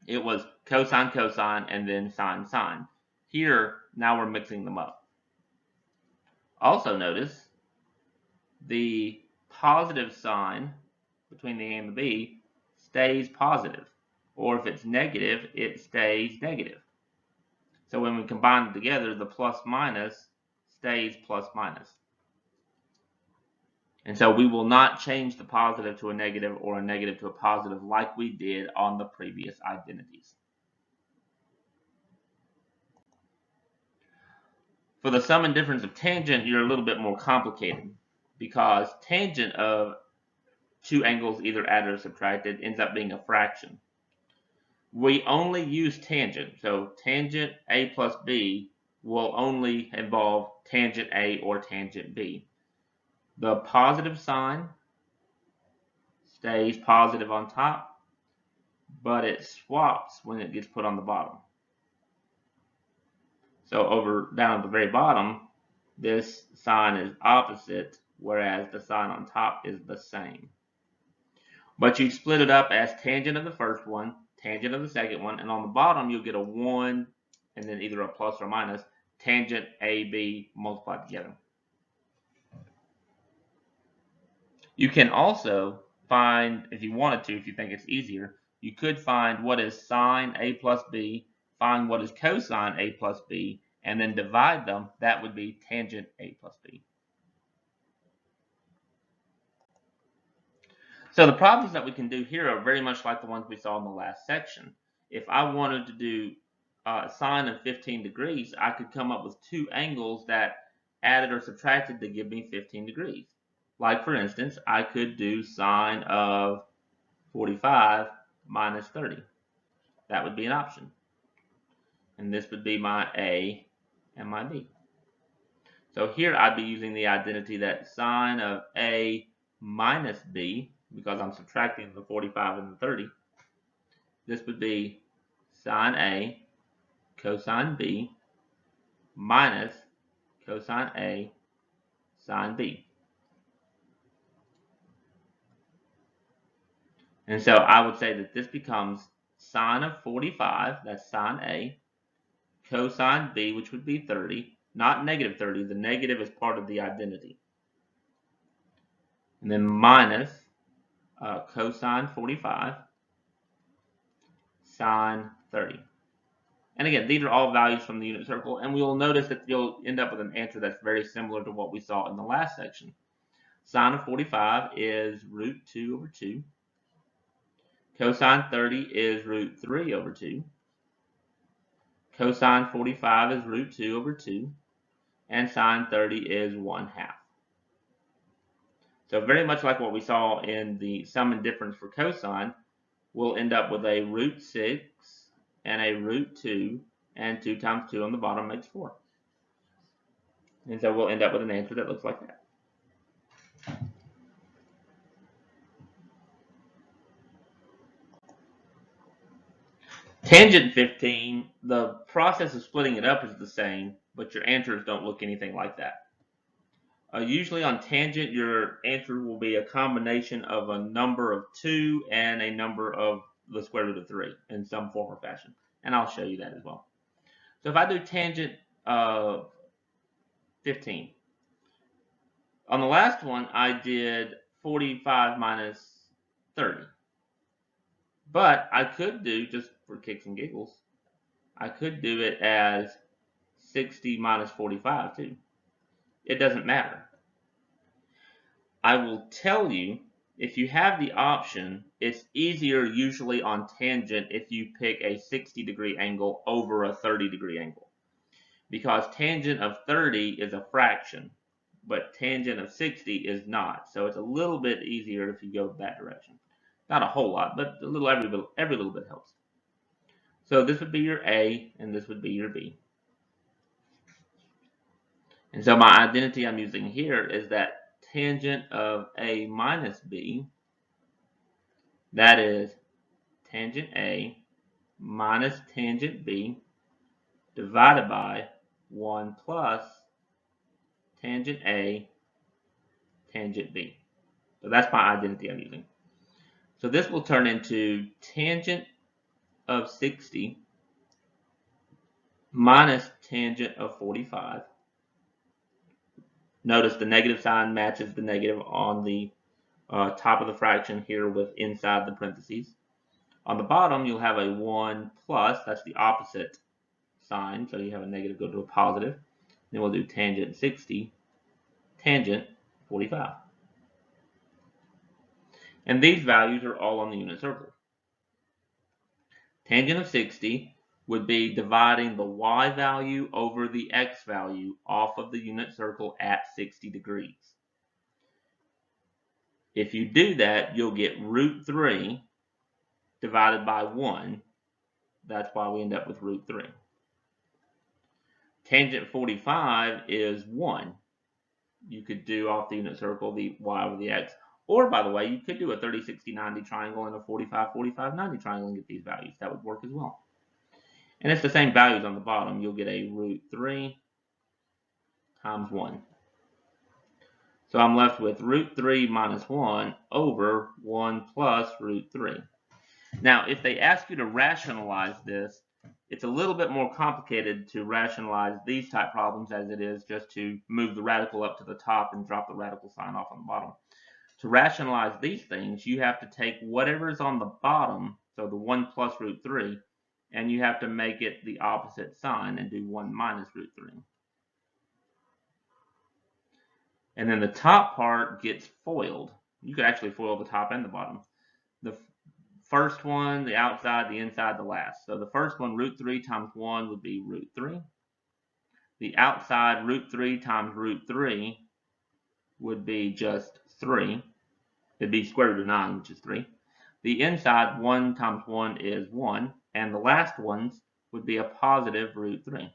it was cosine, cosine, and then sine, sine. Here, now we're mixing them up. Also notice the positive sign between the A and the B stays positive. Or if it's negative, it stays negative. So when we combine them together, the plus minus stays plus minus. And so we will not change the positive to a negative or a negative to a positive like we did on the previous identities. For the sum and difference of tangent, you're a little bit more complicated because tangent of two angles either added or subtracted ends up being a fraction. We only use tangent, so tangent A plus B will only involve tangent A or tangent B. The positive sign stays positive on top, but it swaps when it gets put on the bottom. So over down at the very bottom, this sign is opposite, whereas the sign on top is the same. But you split it up as tangent of the first one, tangent of the second one, and on the bottom you'll get a 1 and then either a plus or minus, tangent AB multiplied together. You can also find, if you wanted to, if you think it's easier, you could find what is sine A plus B, find what is cosine A plus B, and then divide them. That would be tangent A plus B. So the problems that we can do here are very much like the ones we saw in the last section. If I wanted to do sine of 15 degrees, I could come up with two angles that added or subtracted to give me 15 degrees. Like for instance, I could do sine of 45 minus 30. That would be an option. And this would be my A and my B. So here I'd be using the identity that sine of A minus B, because I'm subtracting the 45 and the 30, this would be sine A cosine B minus cosine A sine B. And so I would say that this becomes sine of 45, that's sine A, cosine B, which would be 30, not negative 30, the negative is part of the identity. And then minus cosine 45 sine 30. And again, these are all values from the unit circle, and we'll notice that you'll end up with an answer that's very similar to what we saw in the last section. Sine of 45 is root 2 over 2. Cosine 30 is root 3 over 2. Cosine 45 is root 2 over 2. And sine 30 is 1/2. So very much like what we saw in the sum and difference for cosine, we'll end up with a root 6 and a root 2, and 2 times 2 on the bottom makes 4. And so we'll end up with an answer that looks like that. Tangent 15, the process of splitting it up is the same, but your answers don't look anything like that. Usually on tangent, your answer will be a combination of a number of 2 and a number of the square root of 3 in some form or fashion. And I'll show you that as well. So if I do tangent 15, on the last one I did 45 minus 30. But I could do, just for kicks and giggles, I could do it as 60 minus 45 too. It doesn't matter. I will tell you, if you have the option, it's easier usually on tangent if you pick a 60-degree angle over a 30-degree angle. Because tangent of 30 is a fraction, but tangent of 60 is not. So it's a little bit easier if you go that direction. Not a whole lot, but a little, every little bit helps. So this would be your A, and this would be your B. And so my identity I'm using here is that tangent of A minus B, that is tangent A minus tangent B divided by 1 plus tangent A tangent B. So that's my identity I'm using. So this will turn into tangent of 60 minus tangent of 45. Notice the negative sign matches the negative on the top of the fraction here with inside the parentheses. On the bottom, you'll have a 1 plus, that's the opposite sign, so you have a negative go to a positive. Then we'll do tangent 60, tangent 45. And these values are all on the unit circle. Tangent of 60 would be dividing the y value over the x value off of the unit circle at 60 degrees. If you do that, you'll get root 3 divided by 1. That's why we end up with root 3. Tangent 45 is 1. You could do off the unit circle the y over the x. Or, by the way, you could do a 30, 60, 90 triangle and a 45, 45, 90 triangle and get these values. That would work as well. And it's the same values on the bottom. You'll get a root 3 times 1. So I'm left with root 3 minus 1 over 1 plus root 3. Now, if they ask you to rationalize this, it's a little bit more complicated to rationalize these type problems as it is just to move the radical up to the top and drop the radical sign off on the bottom. To rationalize these things, you have to take whatever is on the bottom, so the 1 plus root 3, and you have to make it the opposite sign and do 1 minus root 3. And then the top part gets FOILed. You could actually FOIL the top and the bottom. The first one, the outside, the inside, the last. So the first one, root 3 times 1 would be root 3. The outside, root 3 times root 3 would be just 3. It'd be square root of 9, which is 3. The inside, 1 times 1 is 1. And the last ones would be a positive root 3.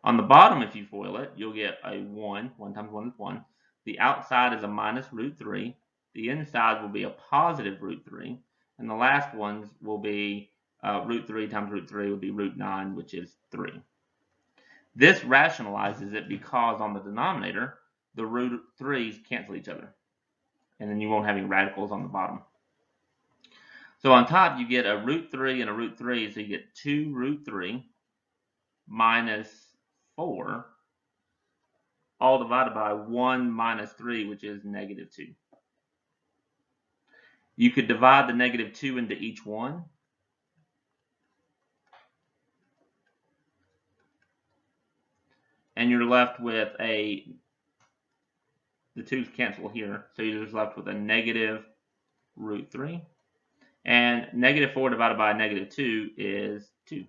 On the bottom, if you FOIL it, you'll get a 1. 1 times 1 is 1. The outside is a minus root 3. The inside will be a positive root 3. And the last ones will be root 3 times root 3 would be root 9, which is 3. This rationalizes it because on the denominator, the root 3's cancel each other. And then you won't have any radicals on the bottom. So on top, you get a root 3 and a root 3. So you get 2 root 3 minus 4, all divided by 1 minus 3, which is negative 2. You could divide the negative 2 into each one. And you're left with the 2's cancel here. So you're just left with a negative root 3. And negative 4 divided by negative 2 is 2.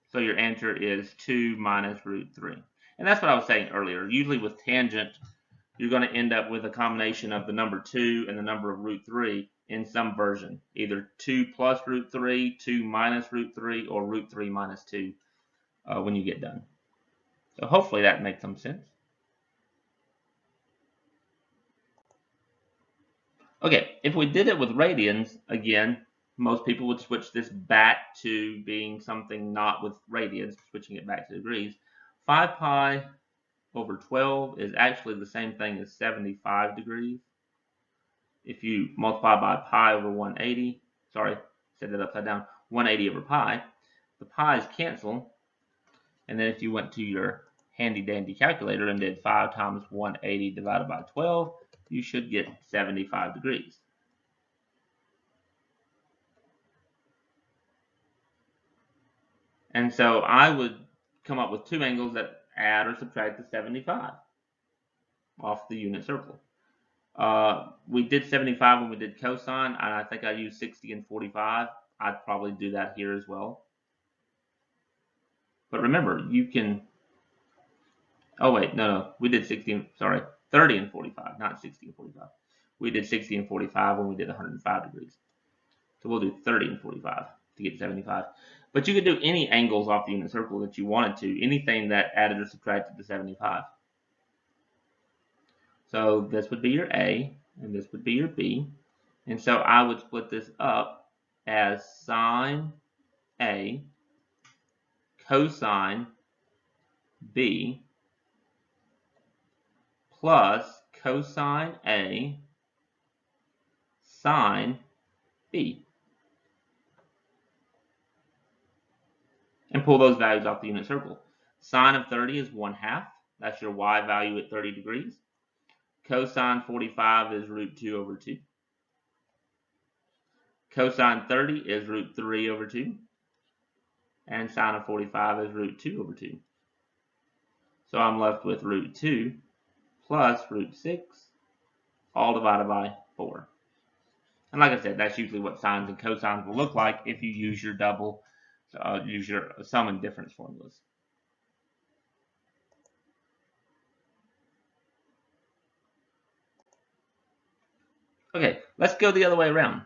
So your answer is 2 minus root 3. And that's what I was saying earlier. Usually with tangent, you're going to end up with a combination of the number 2 and the number of root 3 in some version. Either 2 plus root 3, 2 minus root 3, or root 3 minus 2 when you get done. So hopefully that makes some sense. Okay, if we did it with radians, again, most people would switch this back to being something not with radians, switching it back to degrees. 5 pi over 12 is actually the same thing as 75 degrees. If you multiply by pi over 180, sorry, said that upside down, 180 over pi, the pi's cancel. And then if you went to your handy dandy calculator and did 5 times 180 divided by 12, you should get 75 degrees. And so I would come up with two angles that add or subtract to 75 off the unit circle. We did 75 when we did cosine, and I think I used 60 and 45. I'd probably do that here as well. But remember, you can, oh wait, no, we did 30 and 45, not 60 and 45. We did 60 and 45 when we did 105 degrees. So we'll do 30 and 45 to get 75. But you could do any angles off the unit circle that you wanted to, anything that added or subtracted to 75. So this would be your A, and this would be your B. And so I would split this up as sine A, cosine B, plus cosine A, sine B. And pull those values off the unit circle. Sine of 30 is 1/2. That's your y value at 30 degrees. Cosine 45 is root 2 over 2. Cosine 30 is root 3 over 2. And sine of 45 is root 2 over 2. So I'm left with root 2 plus root 6 all divided by 4. And like I said, that's usually what sines and cosines will look like if you use your use your sum and difference formulas. Okay, let's go the other way around.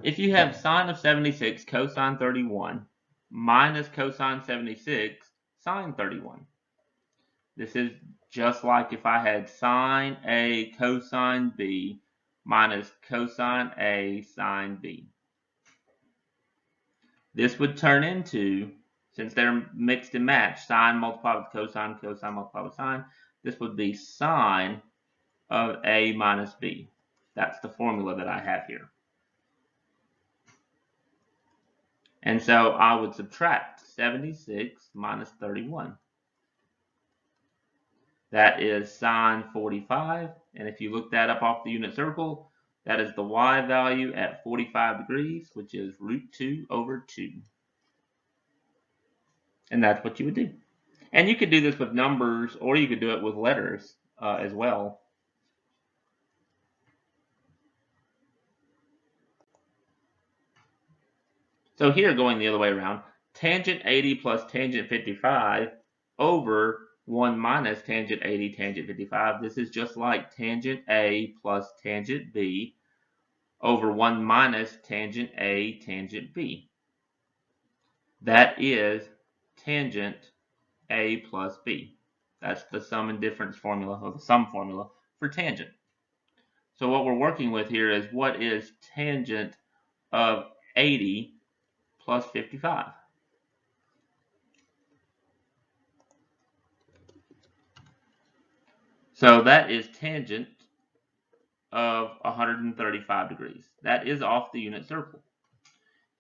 If you have sine of 76 cosine 31 minus cosine 76 sine 31, this is just like if I had sine A cosine B minus cosine A sine B. This would turn into, since they're mixed and matched, sine multiplied with cosine, cosine multiplied with sine, this would be sine of A minus B. That's the formula that I have here. And so I would subtract 76 minus 31. That is sine 45, and if you look that up off the unit circle, that is the y value at 45 degrees, which is root 2 over 2. And that's what you would do. And you could do this with numbers, or you could do it with letters as well. So here, going the other way around, tangent 80 plus tangent 55 over 1 minus tangent 80 tangent 55. This is just like tangent A plus tangent B over 1 minus tangent A tangent B. That is tangent A plus B. That's the sum and difference formula, or the sum formula for tangent. So what we're working with here is what is tangent of 80 plus 55. So that is tangent of 135 degrees. That is off the unit circle.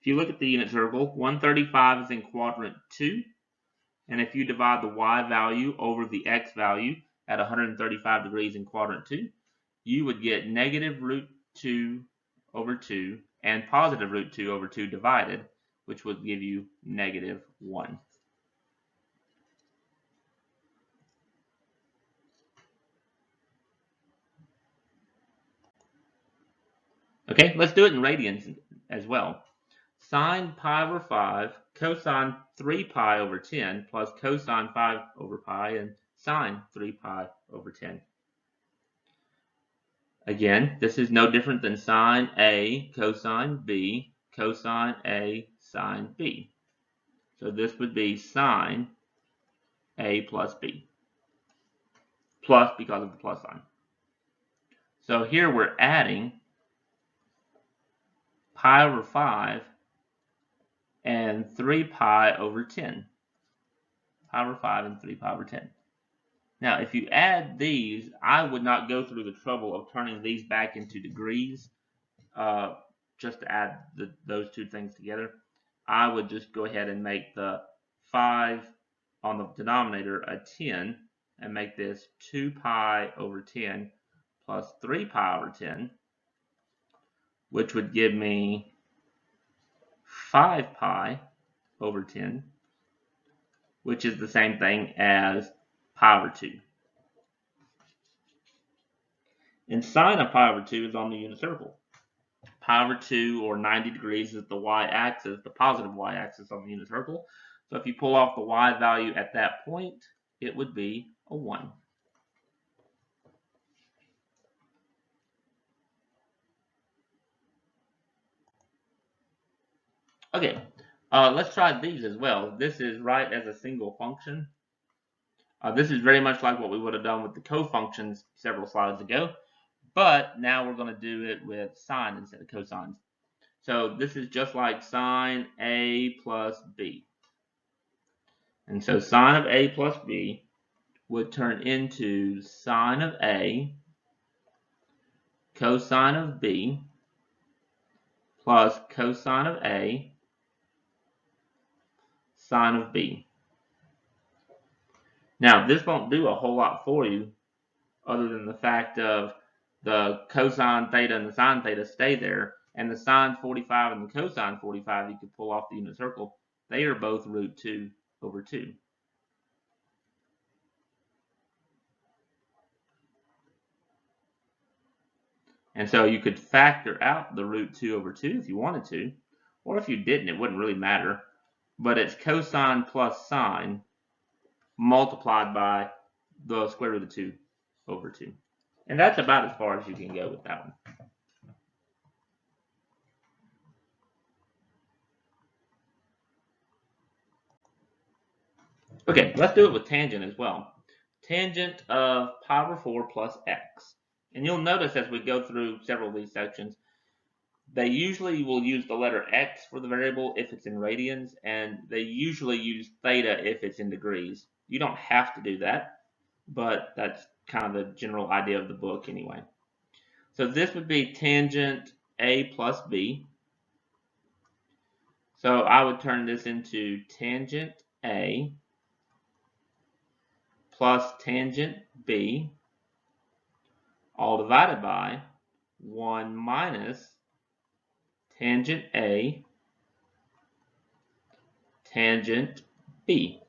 If you look at the unit circle, 135 is in quadrant 2. And if you divide the y value over the x value at 135 degrees in quadrant 2, you would get negative root 2 over 2 and positive root 2 over 2 divided, which would give you negative 1. Okay, let's do it in radians as well. Sine pi over 5, cosine 3 pi over 10, plus cosine 5 over pi, and sine 3 pi over 10. Again, this is no different than sine A cosine B, cosine A sine B. So this would be sine A plus B. Plus because of the plus sign. So here we're adding pi over 5 and 3 pi over 10. Pi over 5 and 3 pi over 10. Now, if you add these, I would not go through the trouble of turning these back into degrees just to add those two things together. I would just go ahead and make the 5 on the denominator a 10 and make this 2 pi over 10 plus 3 pi over 10, which would give me 5 pi over 10, which is the same thing as pi over 2. And sine of pi over 2 is on the unit circle. Pi over 2, or 90 degrees, is the y-axis, the positive y-axis on the unit circle. So if you pull off the y value at that point, it would be a 1. Okay, let's try these as well. This is right as a single function. This is very much like what we would have done with the cofunctions several slides ago, but now we're going to do it with sine instead of cosines. So this is just like sine A plus B. And so sine of A plus B would turn into sine of A cosine of B plus cosine of A sine of B. Now, this won't do a whole lot for you other than the fact of the cosine theta and the sine theta stay there, and the sine 45 and the cosine 45 you could pull off the unit circle. They are both root 2 over 2. And so you could factor out the root 2 over 2 if you wanted to, or if you didn't, it wouldn't really matter. But it's cosine plus sine multiplied by the square root of 2 over 2. And that's about as far as you can go with that one. Okay, let's do it with tangent as well. Tangent of pi over 4 plus x. And you'll notice as we go through several of these sections, they usually will use the letter x for the variable if it's in radians, and they usually use theta if it's in degrees. You don't have to do that, but that's kind of the general idea of the book anyway. So this would be tangent a plus b. So I would turn this into tangent a plus tangent b, all divided by 1 minus tangent a tangent b.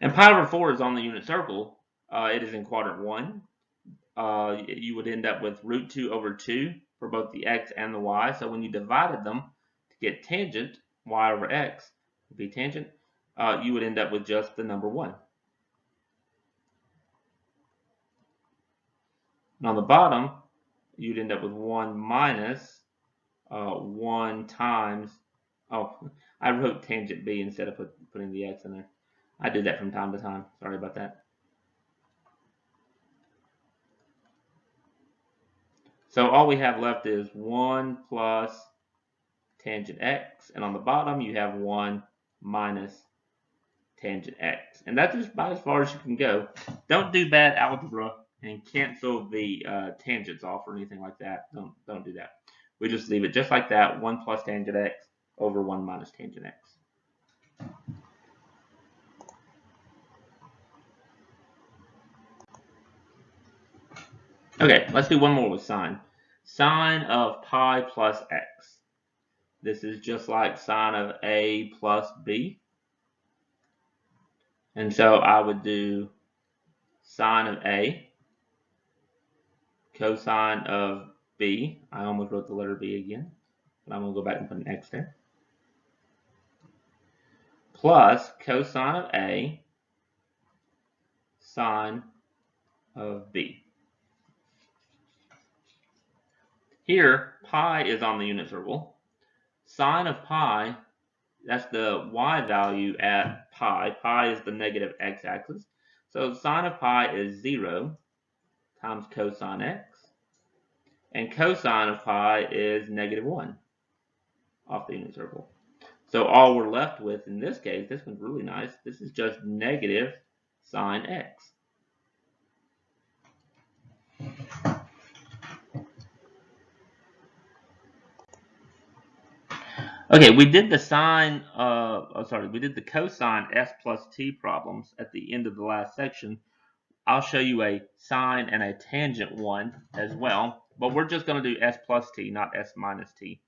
And pi over 4 is on the unit circle. It is in quadrant 1. You would end up with root 2 over 2 for both the x and the y. So when you divided them to get tangent, y over x would be tangent, you would end up with just the number 1. And on the bottom, you'd end up with 1 minus 1 times, oh, I wrote tangent b instead of putting the x in there. I do that from time to time. Sorry about that. So all we have left is 1 plus tangent x, and on the bottom you have 1 minus tangent x. And that's just about as far as you can go. Don't do bad algebra and cancel the tangents off or anything like that. Don't do that. We just leave it just like that, 1 plus tangent x over 1 minus tangent x. Okay, let's do one more with sine. Sine of pi plus x. This is just like sine of a plus b. And so I would do sine of a, cosine of b. I almost wrote the letter b again, but I'm going to go back and put an x there. Plus cosine of a, sine of b. Here, pi is on the unit circle. Sine of pi, that's the y value at pi. Pi is the negative x-axis. So sine of pi is 0 times cosine x. And cosine of pi is negative 1 off the unit circle. So all we're left with in this case, this one's really nice, this is just negative sine x. Okay, we did the we did the cosine s plus t problems at the end of the last section. I'll show you a sine and a tangent one as well, but we're just going to do s plus t, not s minus t.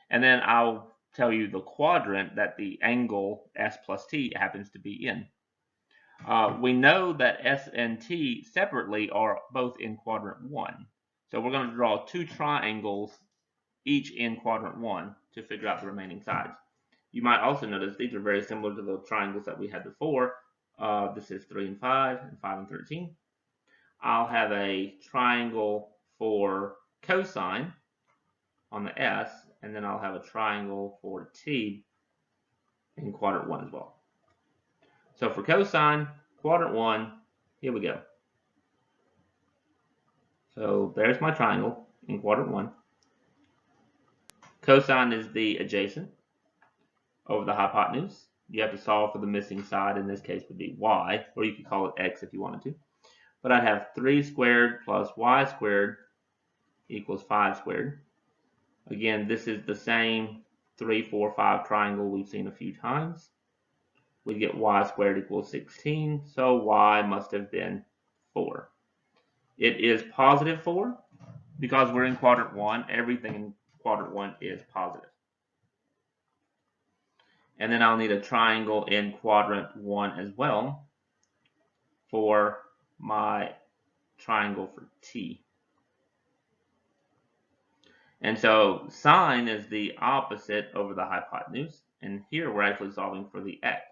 And then I'll tell you the quadrant that the angle s plus t happens to be in. We know that s and t separately are both in quadrant 1. So we're going to draw two triangles, each in quadrant 1, to figure out the remaining sides. You might also notice these are very similar to the triangles that we had before. This is 3 and 5, and 5 and 13. I'll have a triangle for cosine on the s, and then I'll have a triangle for t in quadrant 1 as well. So for cosine, quadrant 1, here we go. So there's my triangle in quadrant 1. Cosine is the adjacent over the hypotenuse. You have to solve for the missing side. In this case would be y, or you could call it x if you wanted to. But I'd have 3 squared plus y squared equals 5 squared. Again, this is the same 3, 4, 5 triangle we've seen a few times. We get y squared equals 16, so y must have been 4. It is positive 4 because we're in quadrant 1. Everything in quadrant 1 is positive. And then I'll need a triangle in quadrant 1 as well for my triangle for t. And so sine is the opposite over the hypotenuse, and here we're actually solving for the x.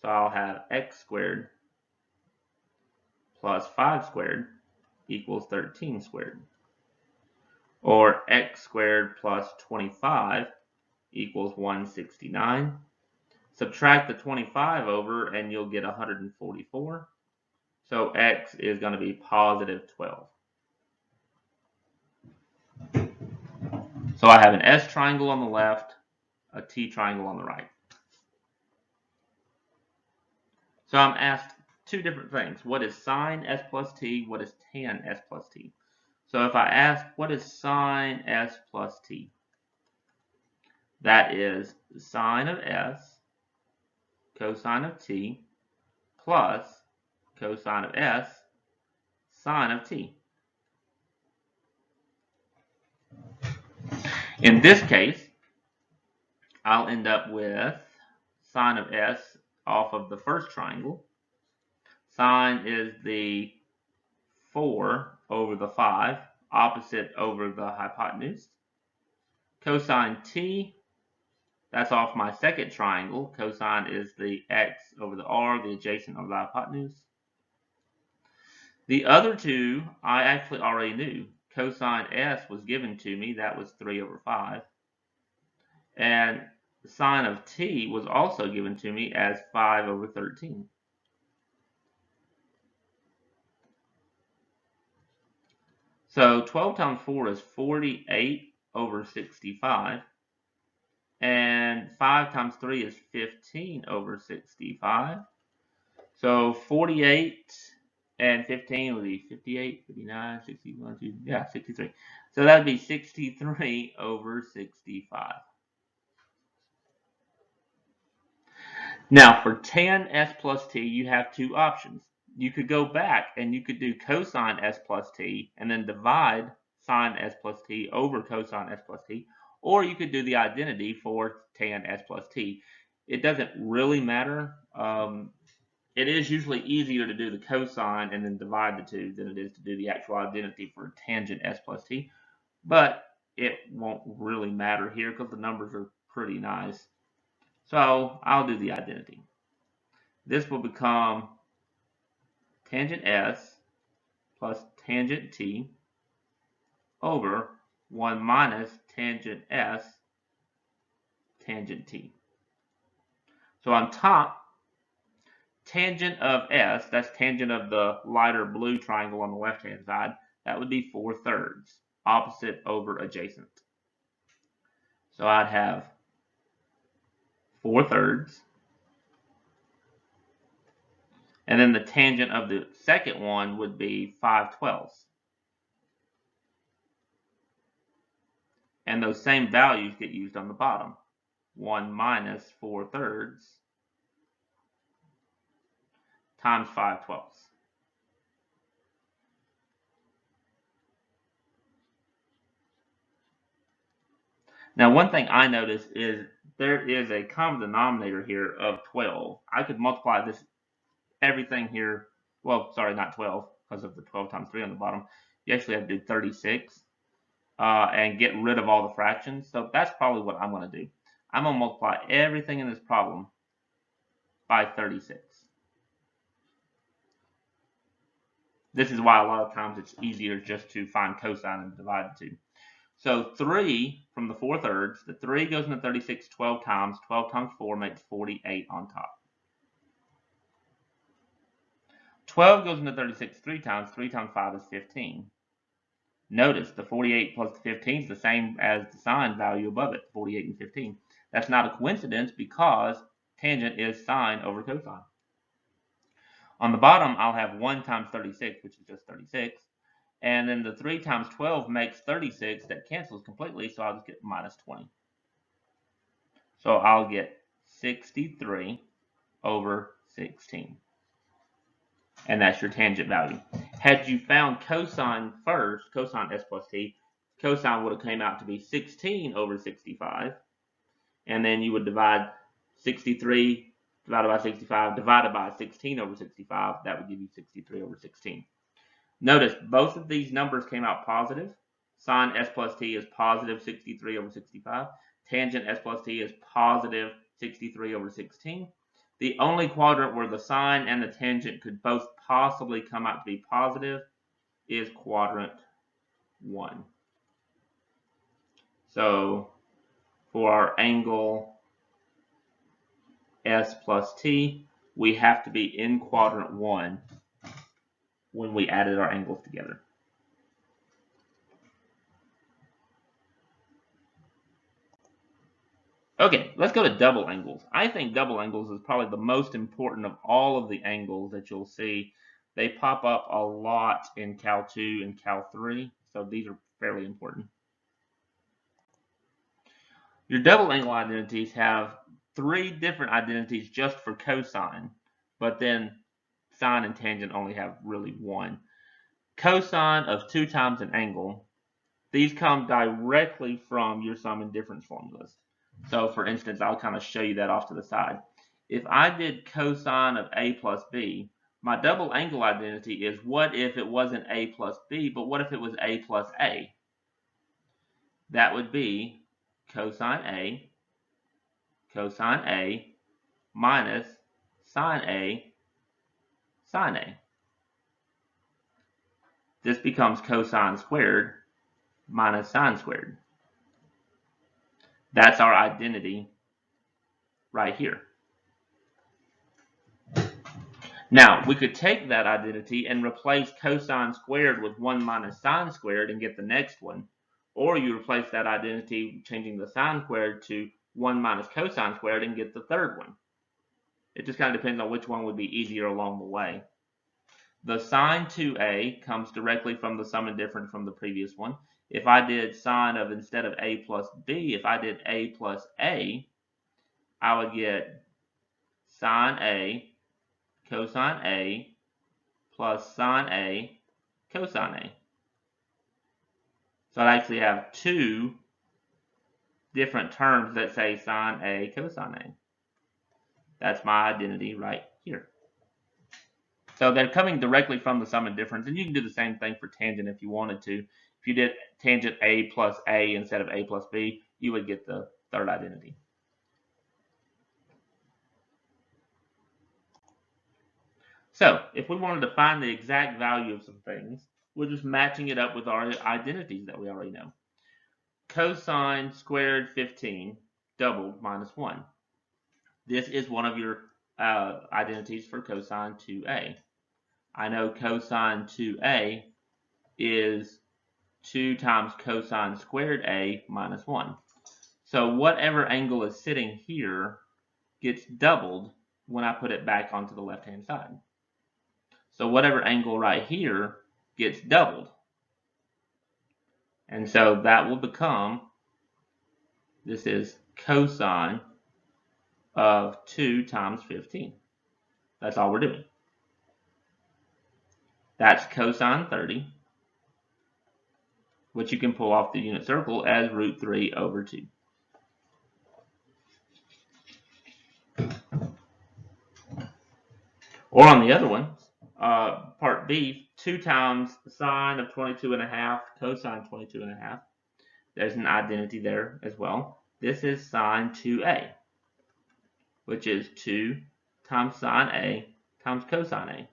So I'll have x squared plus 5 squared equals 13 squared. Or x squared plus 25 equals 169. Subtract the 25 over and you'll get 144. So x is going to be positive 12. So I have an S triangle on the left, a T triangle on the right. So I'm asked two different things. What is sine S plus T? What is tan S plus T? So if I ask, what is sine S plus T? That is sine of S cosine of T plus cosine of S sine of T. In this case, I'll end up with sine of S off of the first triangle. Sine is the 4 over the 5, opposite over the hypotenuse. Cosine T, that's off my second triangle. Cosine is the x over the r, the adjacent over the hypotenuse. The other two I actually already knew. Cosine S was given to me, that was 3 over 5. And sine of T was also given to me as 5 over 13. So 12 times 4 is 48 over 65. And 5 times 3 is 15 over 65. So 48 and 15 would be 58, 59, 61, 63. So that would be 63 over 65. Now for tan S plus T, you have two options. You could go back and you could do cosine S plus T and then divide sine S plus T over cosine S plus T, or you could do the identity for tan S plus T. It doesn't really matter. It is usually easier to do the cosine and then divide the two than it is to do the actual identity for tangent S plus T, but it won't really matter here because the numbers are pretty nice. So I'll do the identity. This will become tangent S plus tangent T over 1 minus tangent S tangent T. So on top, tangent of S, that's tangent of the lighter blue triangle on the left-hand side, that would be 4/3, opposite over adjacent. So I'd have 4/3. And then the tangent of the second one would be 5/12. And those same values get used on the bottom. 1 minus 4/3 times 5/12. Now, one thing I noticed is there is a common denominator here of 12. I could multiply this, everything here, well, sorry, not 12, because of the 12 times 3 on the bottom. You actually have to do 36 and get rid of all the fractions. So that's probably what I'm going to do. I'm going to multiply everything in this problem by 36. This is why a lot of times it's easier just to find cosine and divide the two. So 3 from the 4/3, the 3 goes into 36 12 times. 12 times 4 makes 48 on top. 12 goes into 36 3 times. 3 times 5 is 15. Notice the 48 plus the 15 is the same as the sine value above it, 48 and 15. That's not a coincidence because tangent is sine over cosine. On the bottom, I'll have 1 times 36, which is just 36. And then the 3 times 12 makes 36. That cancels completely, so I'll just get minus 20. So I'll get 63 over 16. And that's your tangent value. Had you found cosine first, cosine S plus T, cosine would have came out to be 16 over 65. And then you would divide 63 divided by 65 divided by 16 over 65, that would give you 63 over 16. Notice both of these numbers came out positive. Sine s plus t is positive 63 over 65. Tangent s plus t is positive 63 over 16. The only quadrant where the sine and the tangent could both possibly come out to be positive is quadrant 1. So for our angle s plus t, we have to be in quadrant 1 when we added our angles together. Okay, let's go to double angles. I think double angles is probably the most important of all of the angles that you'll see. They pop up a lot in Cal 2 and Cal 3, so these are fairly important. Your double angle identities have 3 different identities just for cosine, but then sine and tangent only have really 1. Cosine of 2 times an angle, these come directly from your sum and difference formulas. So for instance, I'll kind of show you that off to the side. If I did cosine of a plus b, my double angle identity is what if it wasn't a plus b, but what if it was a plus a? That would be cosine a minus sine a sine a. This becomes cosine squared minus sine squared. That's our identity right here. Now, we could take that identity and replace cosine squared with 1 minus sine squared and get the next one. Or you replace that identity changing the sine squared to 1 minus cosine squared and get the third one. It just kind of depends on which one would be easier along the way. The sine 2a comes directly from the sum and difference from the previous one. If I did sine of, instead of a plus b, if I did a plus a, I would get sine a cosine a plus sine a cosine a. So I actually have 2 different terms that say sine a cosine a. That's my identity right here. So they're coming directly from the sum and difference, and you can do the same thing for tangent if you wanted to. If you did tangent a plus a instead of a plus b, you would get the third identity. So if we wanted to find the exact value of some things, we're just matching it up with our identities that we already know. Cosine squared 15 doubled minus 1. This is one of your identities for cosine 2a. I know cosine 2a is 2 times cosine squared a minus 1. So whatever angle is sitting here gets doubled when I put it back onto the left-hand side. So whatever angle right here gets doubled. And so that will become, this is cosine of 2 times 15. That's all we're doing. That's cosine 30, which you can pull off the unit circle as root 3 over 2. Or on the other one, part B, 2 times sine of 22.5 cosine 22.5. There's an identity there as well. This is sine 2a, which is 2 times sine a times cosine a.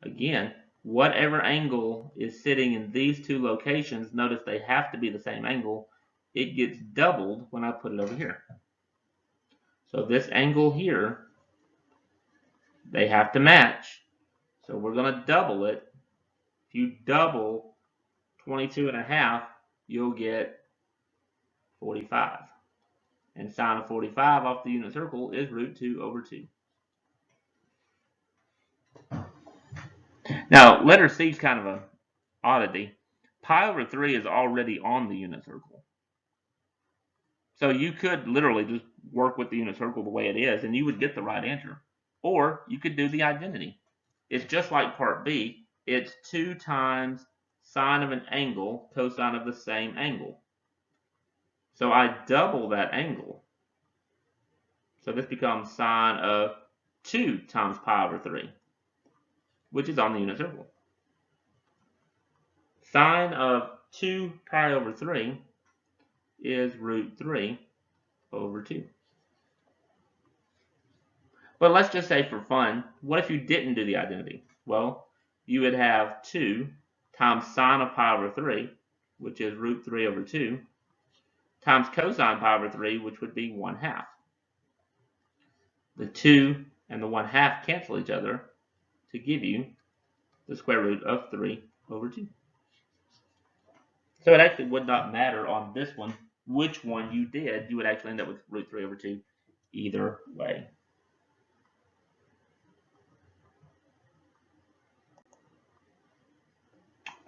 Again, whatever angle is sitting in these 2 locations, notice they have to be the same angle. It gets doubled when I put it over here. So this angle here, they have to match. So we're going to double it. If you double 22.5, you'll get 45. And sine of 45 off the unit circle is root 2 over 2. Now, letter C is kind of an oddity. Pi over 3 is already on the unit circle. So you could literally just work with the unit circle the way it is, and you would get the right answer. Or you could do the identity. It's just like part B. It's 2 times sine of an angle, cosine of the same angle. So I double that angle. So this becomes sine of 2 times pi over 3, which is on the unit circle. Sine of 2 pi over 3 is root 3 over 2. But let's just say for fun, what if you didn't do the identity? Well, you would have 2 times sine of pi over 3, which is root 3 over 2, times cosine pi over 3, which would be 1/2. The 2 and the 1/2 cancel each other to give you the square root of 3 over 2. So it actually would not matter on this one which one you did. You would actually end up with root 3 over 2 either way.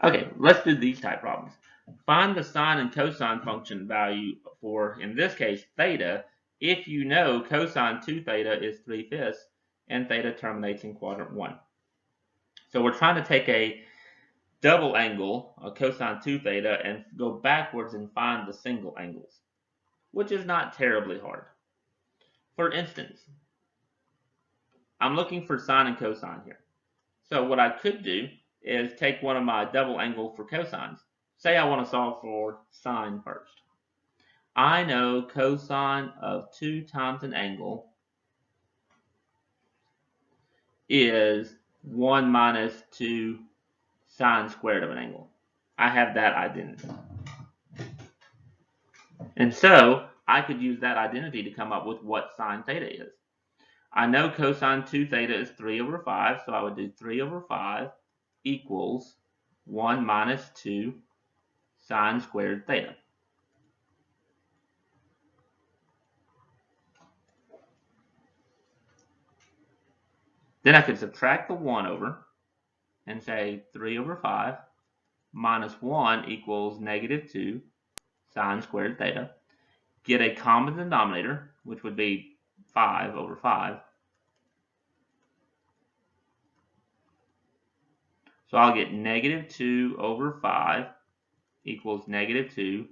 Okay, let's do these type problems. Find the sine and cosine function value for, in this case, theta, if you know cosine 2 theta is 3/5 and theta terminates in quadrant 1. So we're trying to take a double angle, a cosine 2 theta, and go backwards and find the single angles, which is not terribly hard. For instance, I'm looking for sine and cosine here. So what I could do is take one of my double angle for cosines. Say I want to solve for sine first. I know cosine of 2 times an angle is 1 minus 2 sine squared of an angle. I have that identity. And so I could use that identity to come up with what sine theta is. I know cosine 2 theta is 3 over 5, so I would do 3 over 5 equals 1 minus 2 sine squared theta. Then I could subtract the 1 over and say 3 over 5 minus 1 equals negative 2 sine squared theta. Get a common denominator, which would be 5 over 5. So I'll get negative 2 over 5 equals negative 2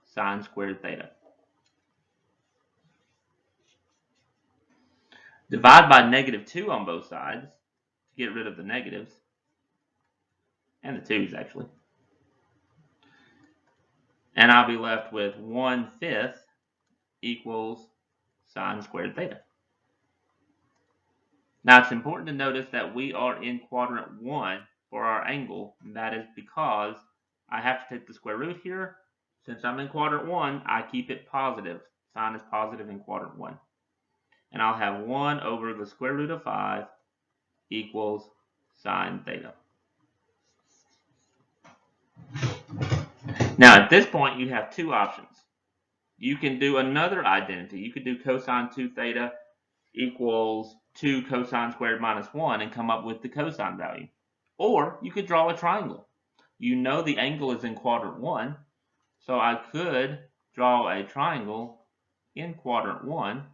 sine squared theta. Divide by negative 2 on both sides to get rid of the negatives, and the 2's actually. And I'll be left with 1/5 equals sine squared theta. Now it's important to notice that we are in quadrant 1 for our angle, and that is because I have to take the square root here. Since I'm in quadrant 1, I keep it positive. Sine is positive in quadrant 1. And I'll have 1 over the square root of 5 equals sine theta. Now at this point you have two options. You can do another identity. You could do cosine 2 theta equals 2 cosine squared minus 1 and come up with the cosine value. Or you could draw a triangle. You know the angle is in quadrant 1, so I could draw a triangle in quadrant 1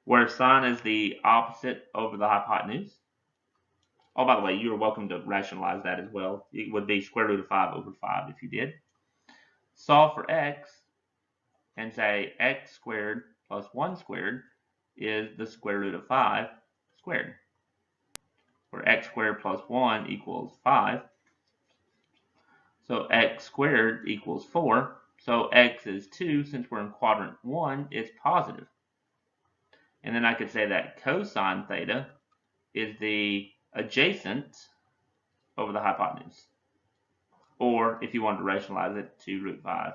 where sine is the opposite over the hypotenuse. Oh, by the way, you're welcome to rationalize that as well. It would be square root of 5 over 5 if you did. Solve for x and say x squared plus 1 squared is the square root of 5 squared, where x squared plus 1 equals 5. So x squared equals 4. So x is 2. Since we're in quadrant 1, it's positive. And then I could say that cosine theta is the adjacent over the hypotenuse. Or if you want to rationalize it, 2 root 5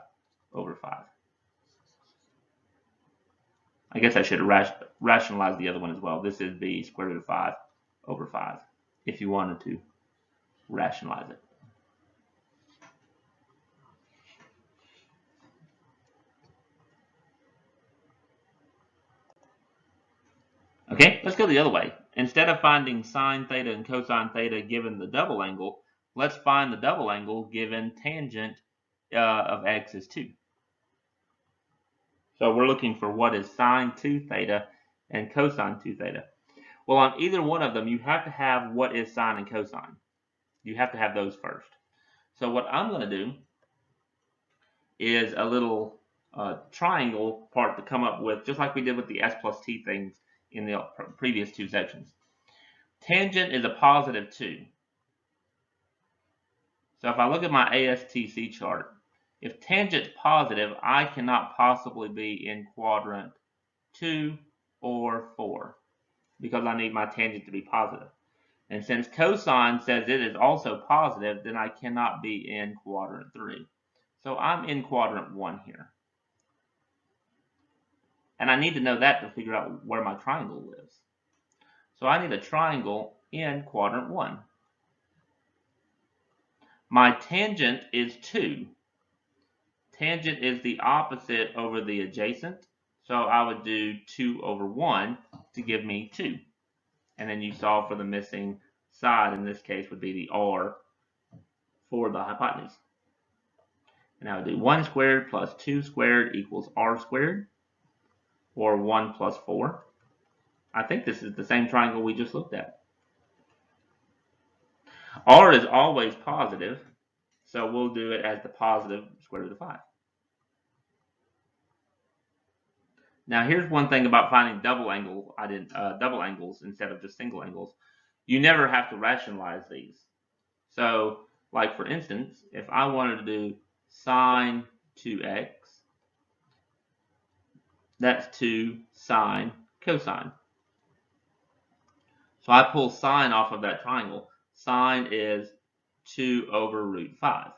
over 5. I guess I should rationalize the other one as well. This is the square root of 5 over 5 if you wanted to rationalize it. Okay, let's go the other way. Instead of finding sine theta and cosine theta given the double angle, let's find the double angle given tangent of x is 2. So we're looking for what is sine 2 theta and cosine 2 theta. Well, on either one of them, you have to have what is sine and cosine. You have to have those first. So what I'm going to do is a little triangle part to come up with, just like we did with the s plus t things in the previous two sections. Tangent is a positive 2. So if I look at my ASTC chart, if tangent's positive, I cannot possibly be in quadrant 2 or 4 because I need my tangent to be positive. And since cosine says it is also positive, then I cannot be in quadrant 3. So I'm in quadrant 1 here. And I need to know that to figure out where my triangle lives. So I need a triangle in quadrant 1. My tangent is 2. Tangent is the opposite over the adjacent. So I would do 2 over 1 to give me 2. And then you solve for the missing side. In this case would be the r for the hypotenuse. And I would do 1 squared plus 2 squared equals r squared, or 1 plus 4. I think this is the same triangle we just looked at. R is always positive, so we'll do it as the positive square root of 5. Now here's one thing about finding double angles instead of just single angles. You never have to rationalize these. So, like for instance, if I wanted to do sine 2x, that's 2 sine cosine. So I pull sine off of that triangle. Sine is 2 over root 5.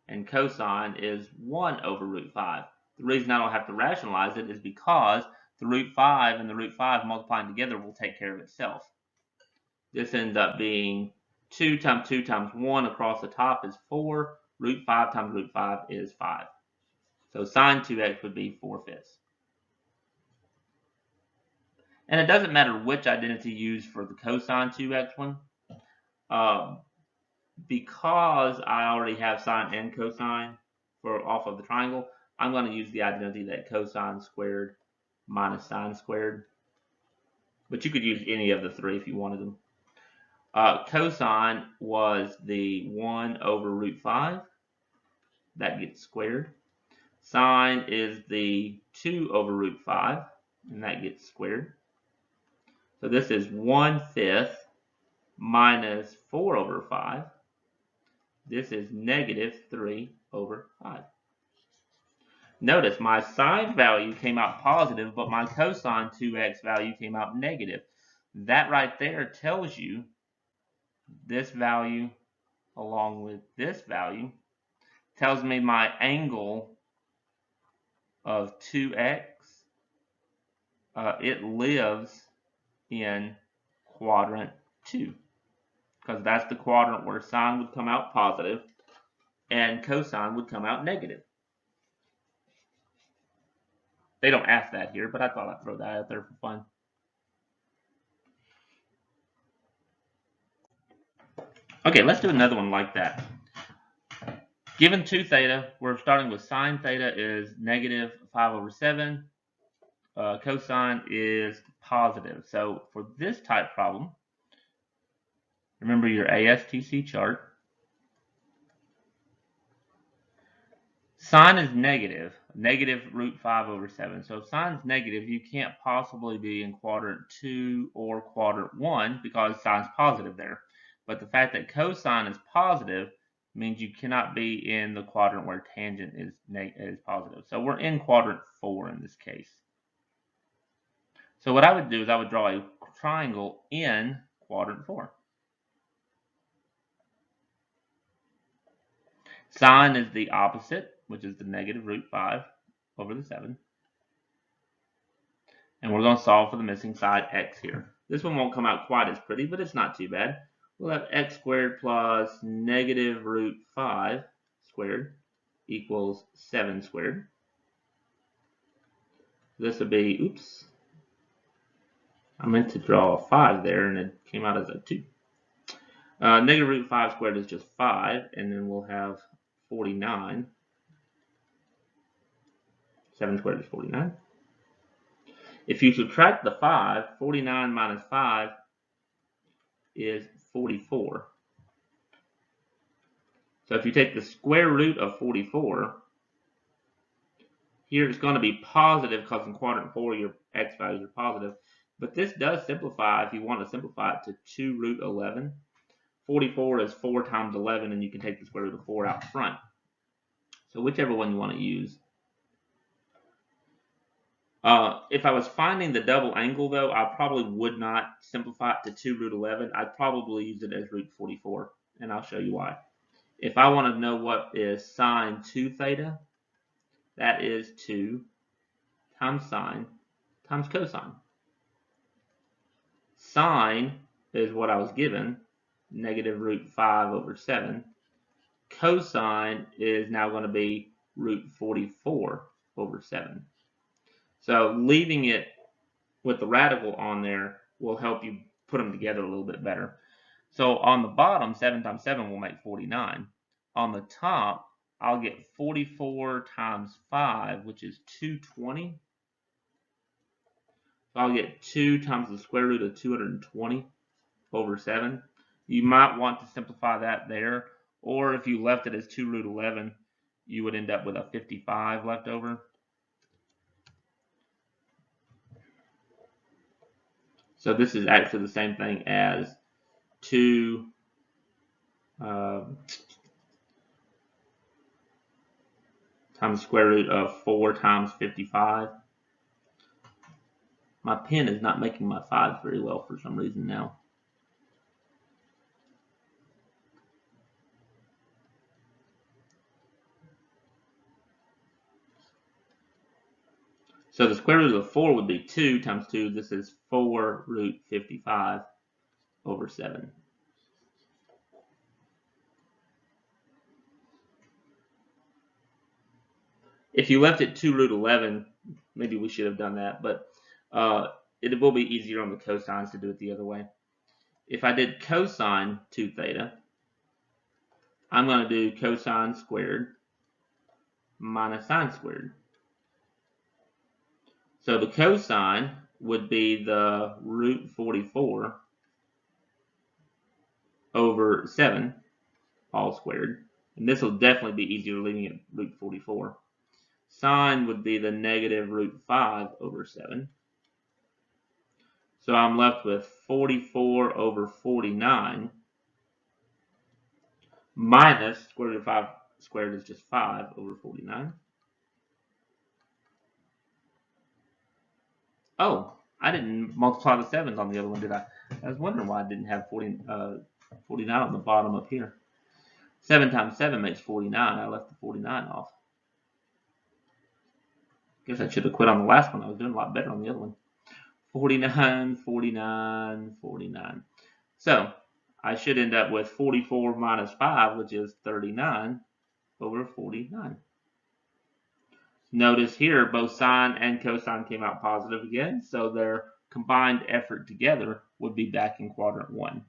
And cosine is 1 over root 5. The reason I don't have to rationalize it is because the root 5 and the root 5 multiplying together will take care of itself. This ends up being 2 times 2 times 1 across the top is 4. Root 5 times root 5 is 5. So sine 2x would be 4/5. And it doesn't matter which identity you use for the cosine 2x one. Because I already have sine and cosine off of the triangle, I'm going to use the identity that cosine squared minus sine squared. But you could use any of the three if you wanted them. Cosine was the 1 over root 5. That gets squared. Sine is the 2 over root 5, and that gets squared. So this is 1/5 minus 4 over 5. This is negative 3 over 5. Notice my sine value came out positive, but my cosine 2x value came out negative. That right there tells you this value along with this value tells me my angle of 2x, it lives in quadrant 2. Because that's the quadrant where sine would come out positive and cosine would come out negative. They don't ask that here, but I thought I'd throw that out there for fun. Okay, let's do another one like that. Given 2 theta, we're starting with sine theta is negative 5 over 7. Cosine is positive. So for this type problem, remember your ASTC chart. Sine is negative root 5 over 7. So if sine is negative, you can't possibly be in quadrant 2 or quadrant 1 because sine's positive there. But the fact that cosine is positive means you cannot be in the quadrant where tangent is positive. So we're in quadrant 4 in this case. So what I would do is I would draw a triangle in quadrant 4. Sine is the opposite, which is the negative root 5 over the 7. And we're going to solve for the missing side, x here. This one won't come out quite as pretty, but it's not too bad. We'll have x squared plus negative root 5 squared equals 7 squared. This would be, oops, I meant to draw a 5 there, and it came out as a 2. Negative root 5 squared is just 5, and then we'll have 49. 7 squared is 49. If you subtract the 5, 49 minus 5 is 44. So if you take the square root of 44, Here it's going to be positive because in quadrant 4 your x values are positive. But this does simplify if you want to simplify it to 2 root 11. 44 is 4 times 11, and you can take the square root of 4 out front. So whichever one you want to use. If I was finding the double angle, though, I probably would not simplify it to 2 root 11. I'd probably use it as root 44, and I'll show you why. If I want to know what is sine 2 theta, that is 2 times sine times cosine. Sine is what I was given, negative root 5 over 7. Cosine is now going to be root 44 over 7. So leaving it with the radical on there will help you put them together a little bit better. So on the bottom, 7 times 7 will make 49. On the top, I'll get 44 times 5, which is 220. So I'll get 2 times the square root of 220 over 7. You might want to simplify that there, or if you left it as 2 root 11, you would end up with a 55 left over. So this is actually the same thing as 2 times square root of 4 times 55. My pen is not making my 5s very well for some reason now. So the square root of 4 would be 2 times 2. This is 4 root 55 over 7. If you left it 2 root 11, maybe we should have done that, but it will be easier on the cosines to do it the other way. If I did cosine 2 theta, I'm going to do cosine squared minus sine squared. So the cosine would be the root 44 over 7, all squared. And this will definitely be easier leaving it root 44. Sine would be the negative root 5 over 7. So I'm left with 44 over 49 minus square root of 5 squared is just 5 over 49. Oh, I didn't multiply the 7s on the other one, did I? I was wondering why I didn't have 49 on the bottom up here. 7 times 7 makes 49. I left the 49 off. Guess I should have quit on the last one. I was doing a lot better on the other one. 49, 49, 49. So I should end up with 44 minus 5, which is 39 over 49. Notice here both sine and cosine came out positive again, so their combined effort together would be back in quadrant 1.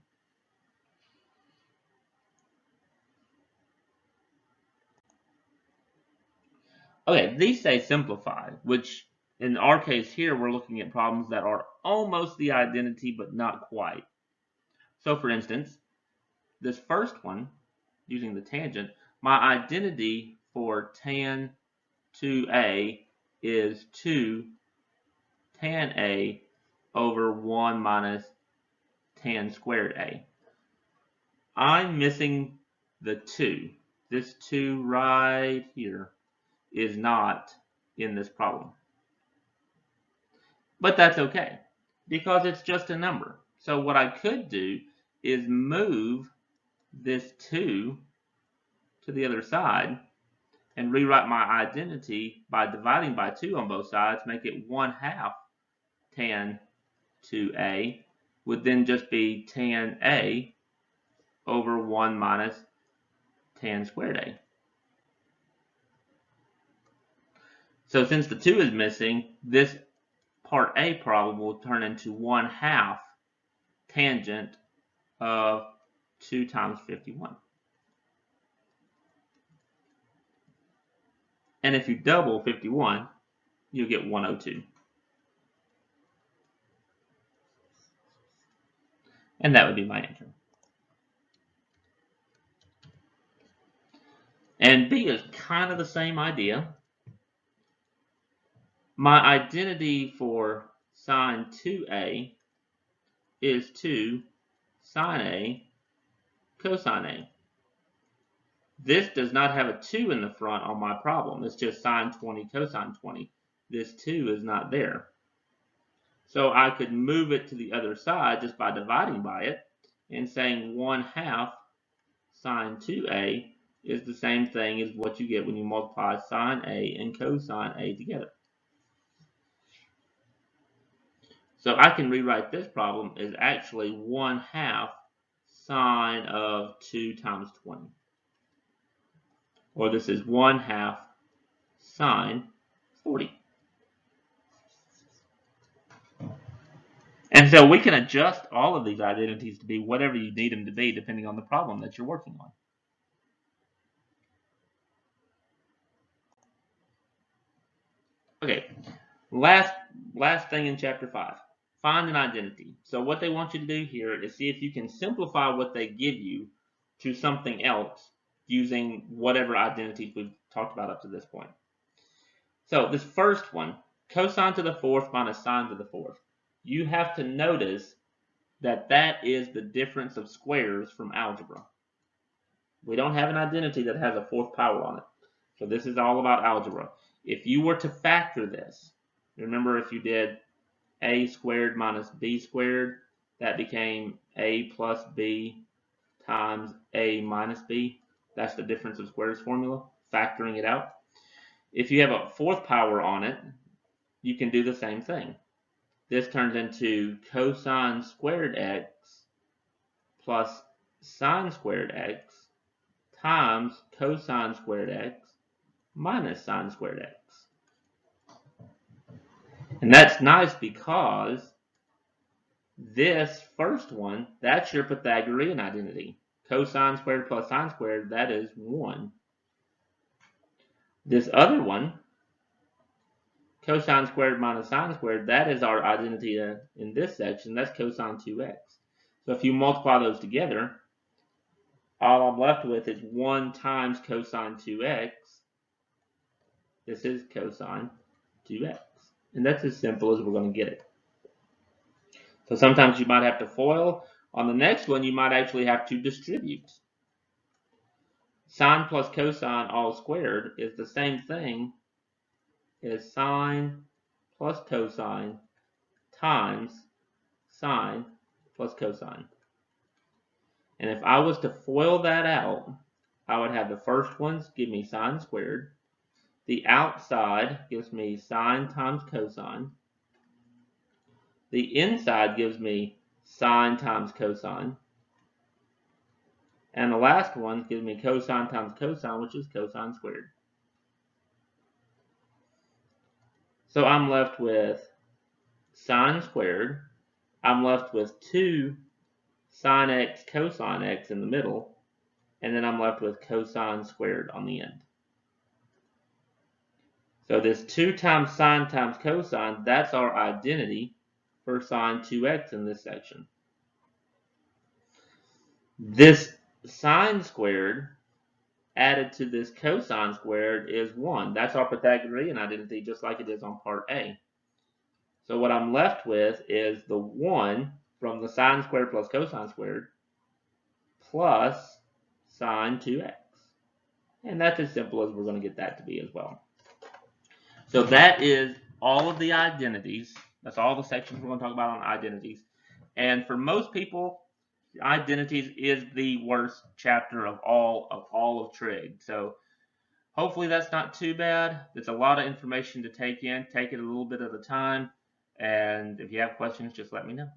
Okay, these say simplify, which in our case here, we're looking at problems that are almost the identity, but not quite. So for instance, this first one, using the tangent, my identity for tan 2a is 2 tan a over 1 minus tan squared a. I'm missing the 2. This 2 right here is not in this problem. But that's okay, because it's just a number. So what I could do is move this 2 to the other side and rewrite my identity by dividing by 2 on both sides, make it 1/2 tan 2a, would then just be tan a over 1 minus tan squared a. So since the 2 is missing, this part A problem will turn into 1/2 tangent of 2 times 51. And if you double 51, you'll get 102. And that would be my answer. And B is kind of the same idea. my identity for sine 2a is 2 sine a cosine a. This does not have a 2 in the front on my problem. It's just sine 20 cosine 20. This 2 is not there. So I could move it to the other side just by dividing by it and saying 1/2 sine 2a is the same thing as what you get when you multiply sine a and cosine a together. So I can rewrite this problem as actually 1/2 sine of 2 times 20. Or this is 1/2 sine 40. And so we can adjust all of these identities to be whatever you need them to be depending on the problem that you're working on. Okay, last thing in chapter 5. Find an identity. So what they want you to do here is see if you can simplify what they give you to something else using whatever identities we've talked about up to this point. So this first one, cosine to the fourth minus sine to the fourth. You have to notice that that is the difference of squares from algebra. We don't have an identity that has a fourth power on it. So this is all about algebra. If you were to factor this, remember if you did a squared minus b squared, that became a plus b times a minus b. That's the difference of squares formula, factoring it out. If you have a fourth power on it, you can do the same thing. This turns into cosine squared x plus sine squared x times cosine squared x minus sine squared x. And that's nice because this first one, that's your Pythagorean identity. Cosine squared plus sine squared, that is 1. This other one, cosine squared minus sine squared, that is our identity in this section. That's cosine 2x. So if you multiply those together, all I'm left with is 1 times cosine 2x. This is cosine 2x. And that's as simple as we're going to get it. So sometimes you might have to FOIL. On the next one, you might actually have to distribute. Sine plus cosine all squared is the same thing as sine plus cosine times sine plus cosine. And if I was to FOIL that out, I would have the first ones give me sine squared. The outside gives me sine times cosine. The inside gives me sine times cosine. And the last one gives me cosine times cosine, which is cosine squared. So I'm left with sine squared. I'm left with 2 sine x cosine x in the middle. And then I'm left with cosine squared on the end. So this 2 times sine times cosine, that's our identity for sine 2x in this section. This sine squared added to this cosine squared is 1. That's our Pythagorean identity, just like it is on part A. So what I'm left with is the 1 from the sine squared plus cosine squared plus sine 2x. And that's as simple as we're going to get that to be as well. So that is all of the identities. That's all the sections we're going to talk about on identities. And for most people, identities is the worst chapter of all of trig. So hopefully that's not too bad. It's a lot of information to take in. Take it a little bit at a time. And if you have questions, just let me know.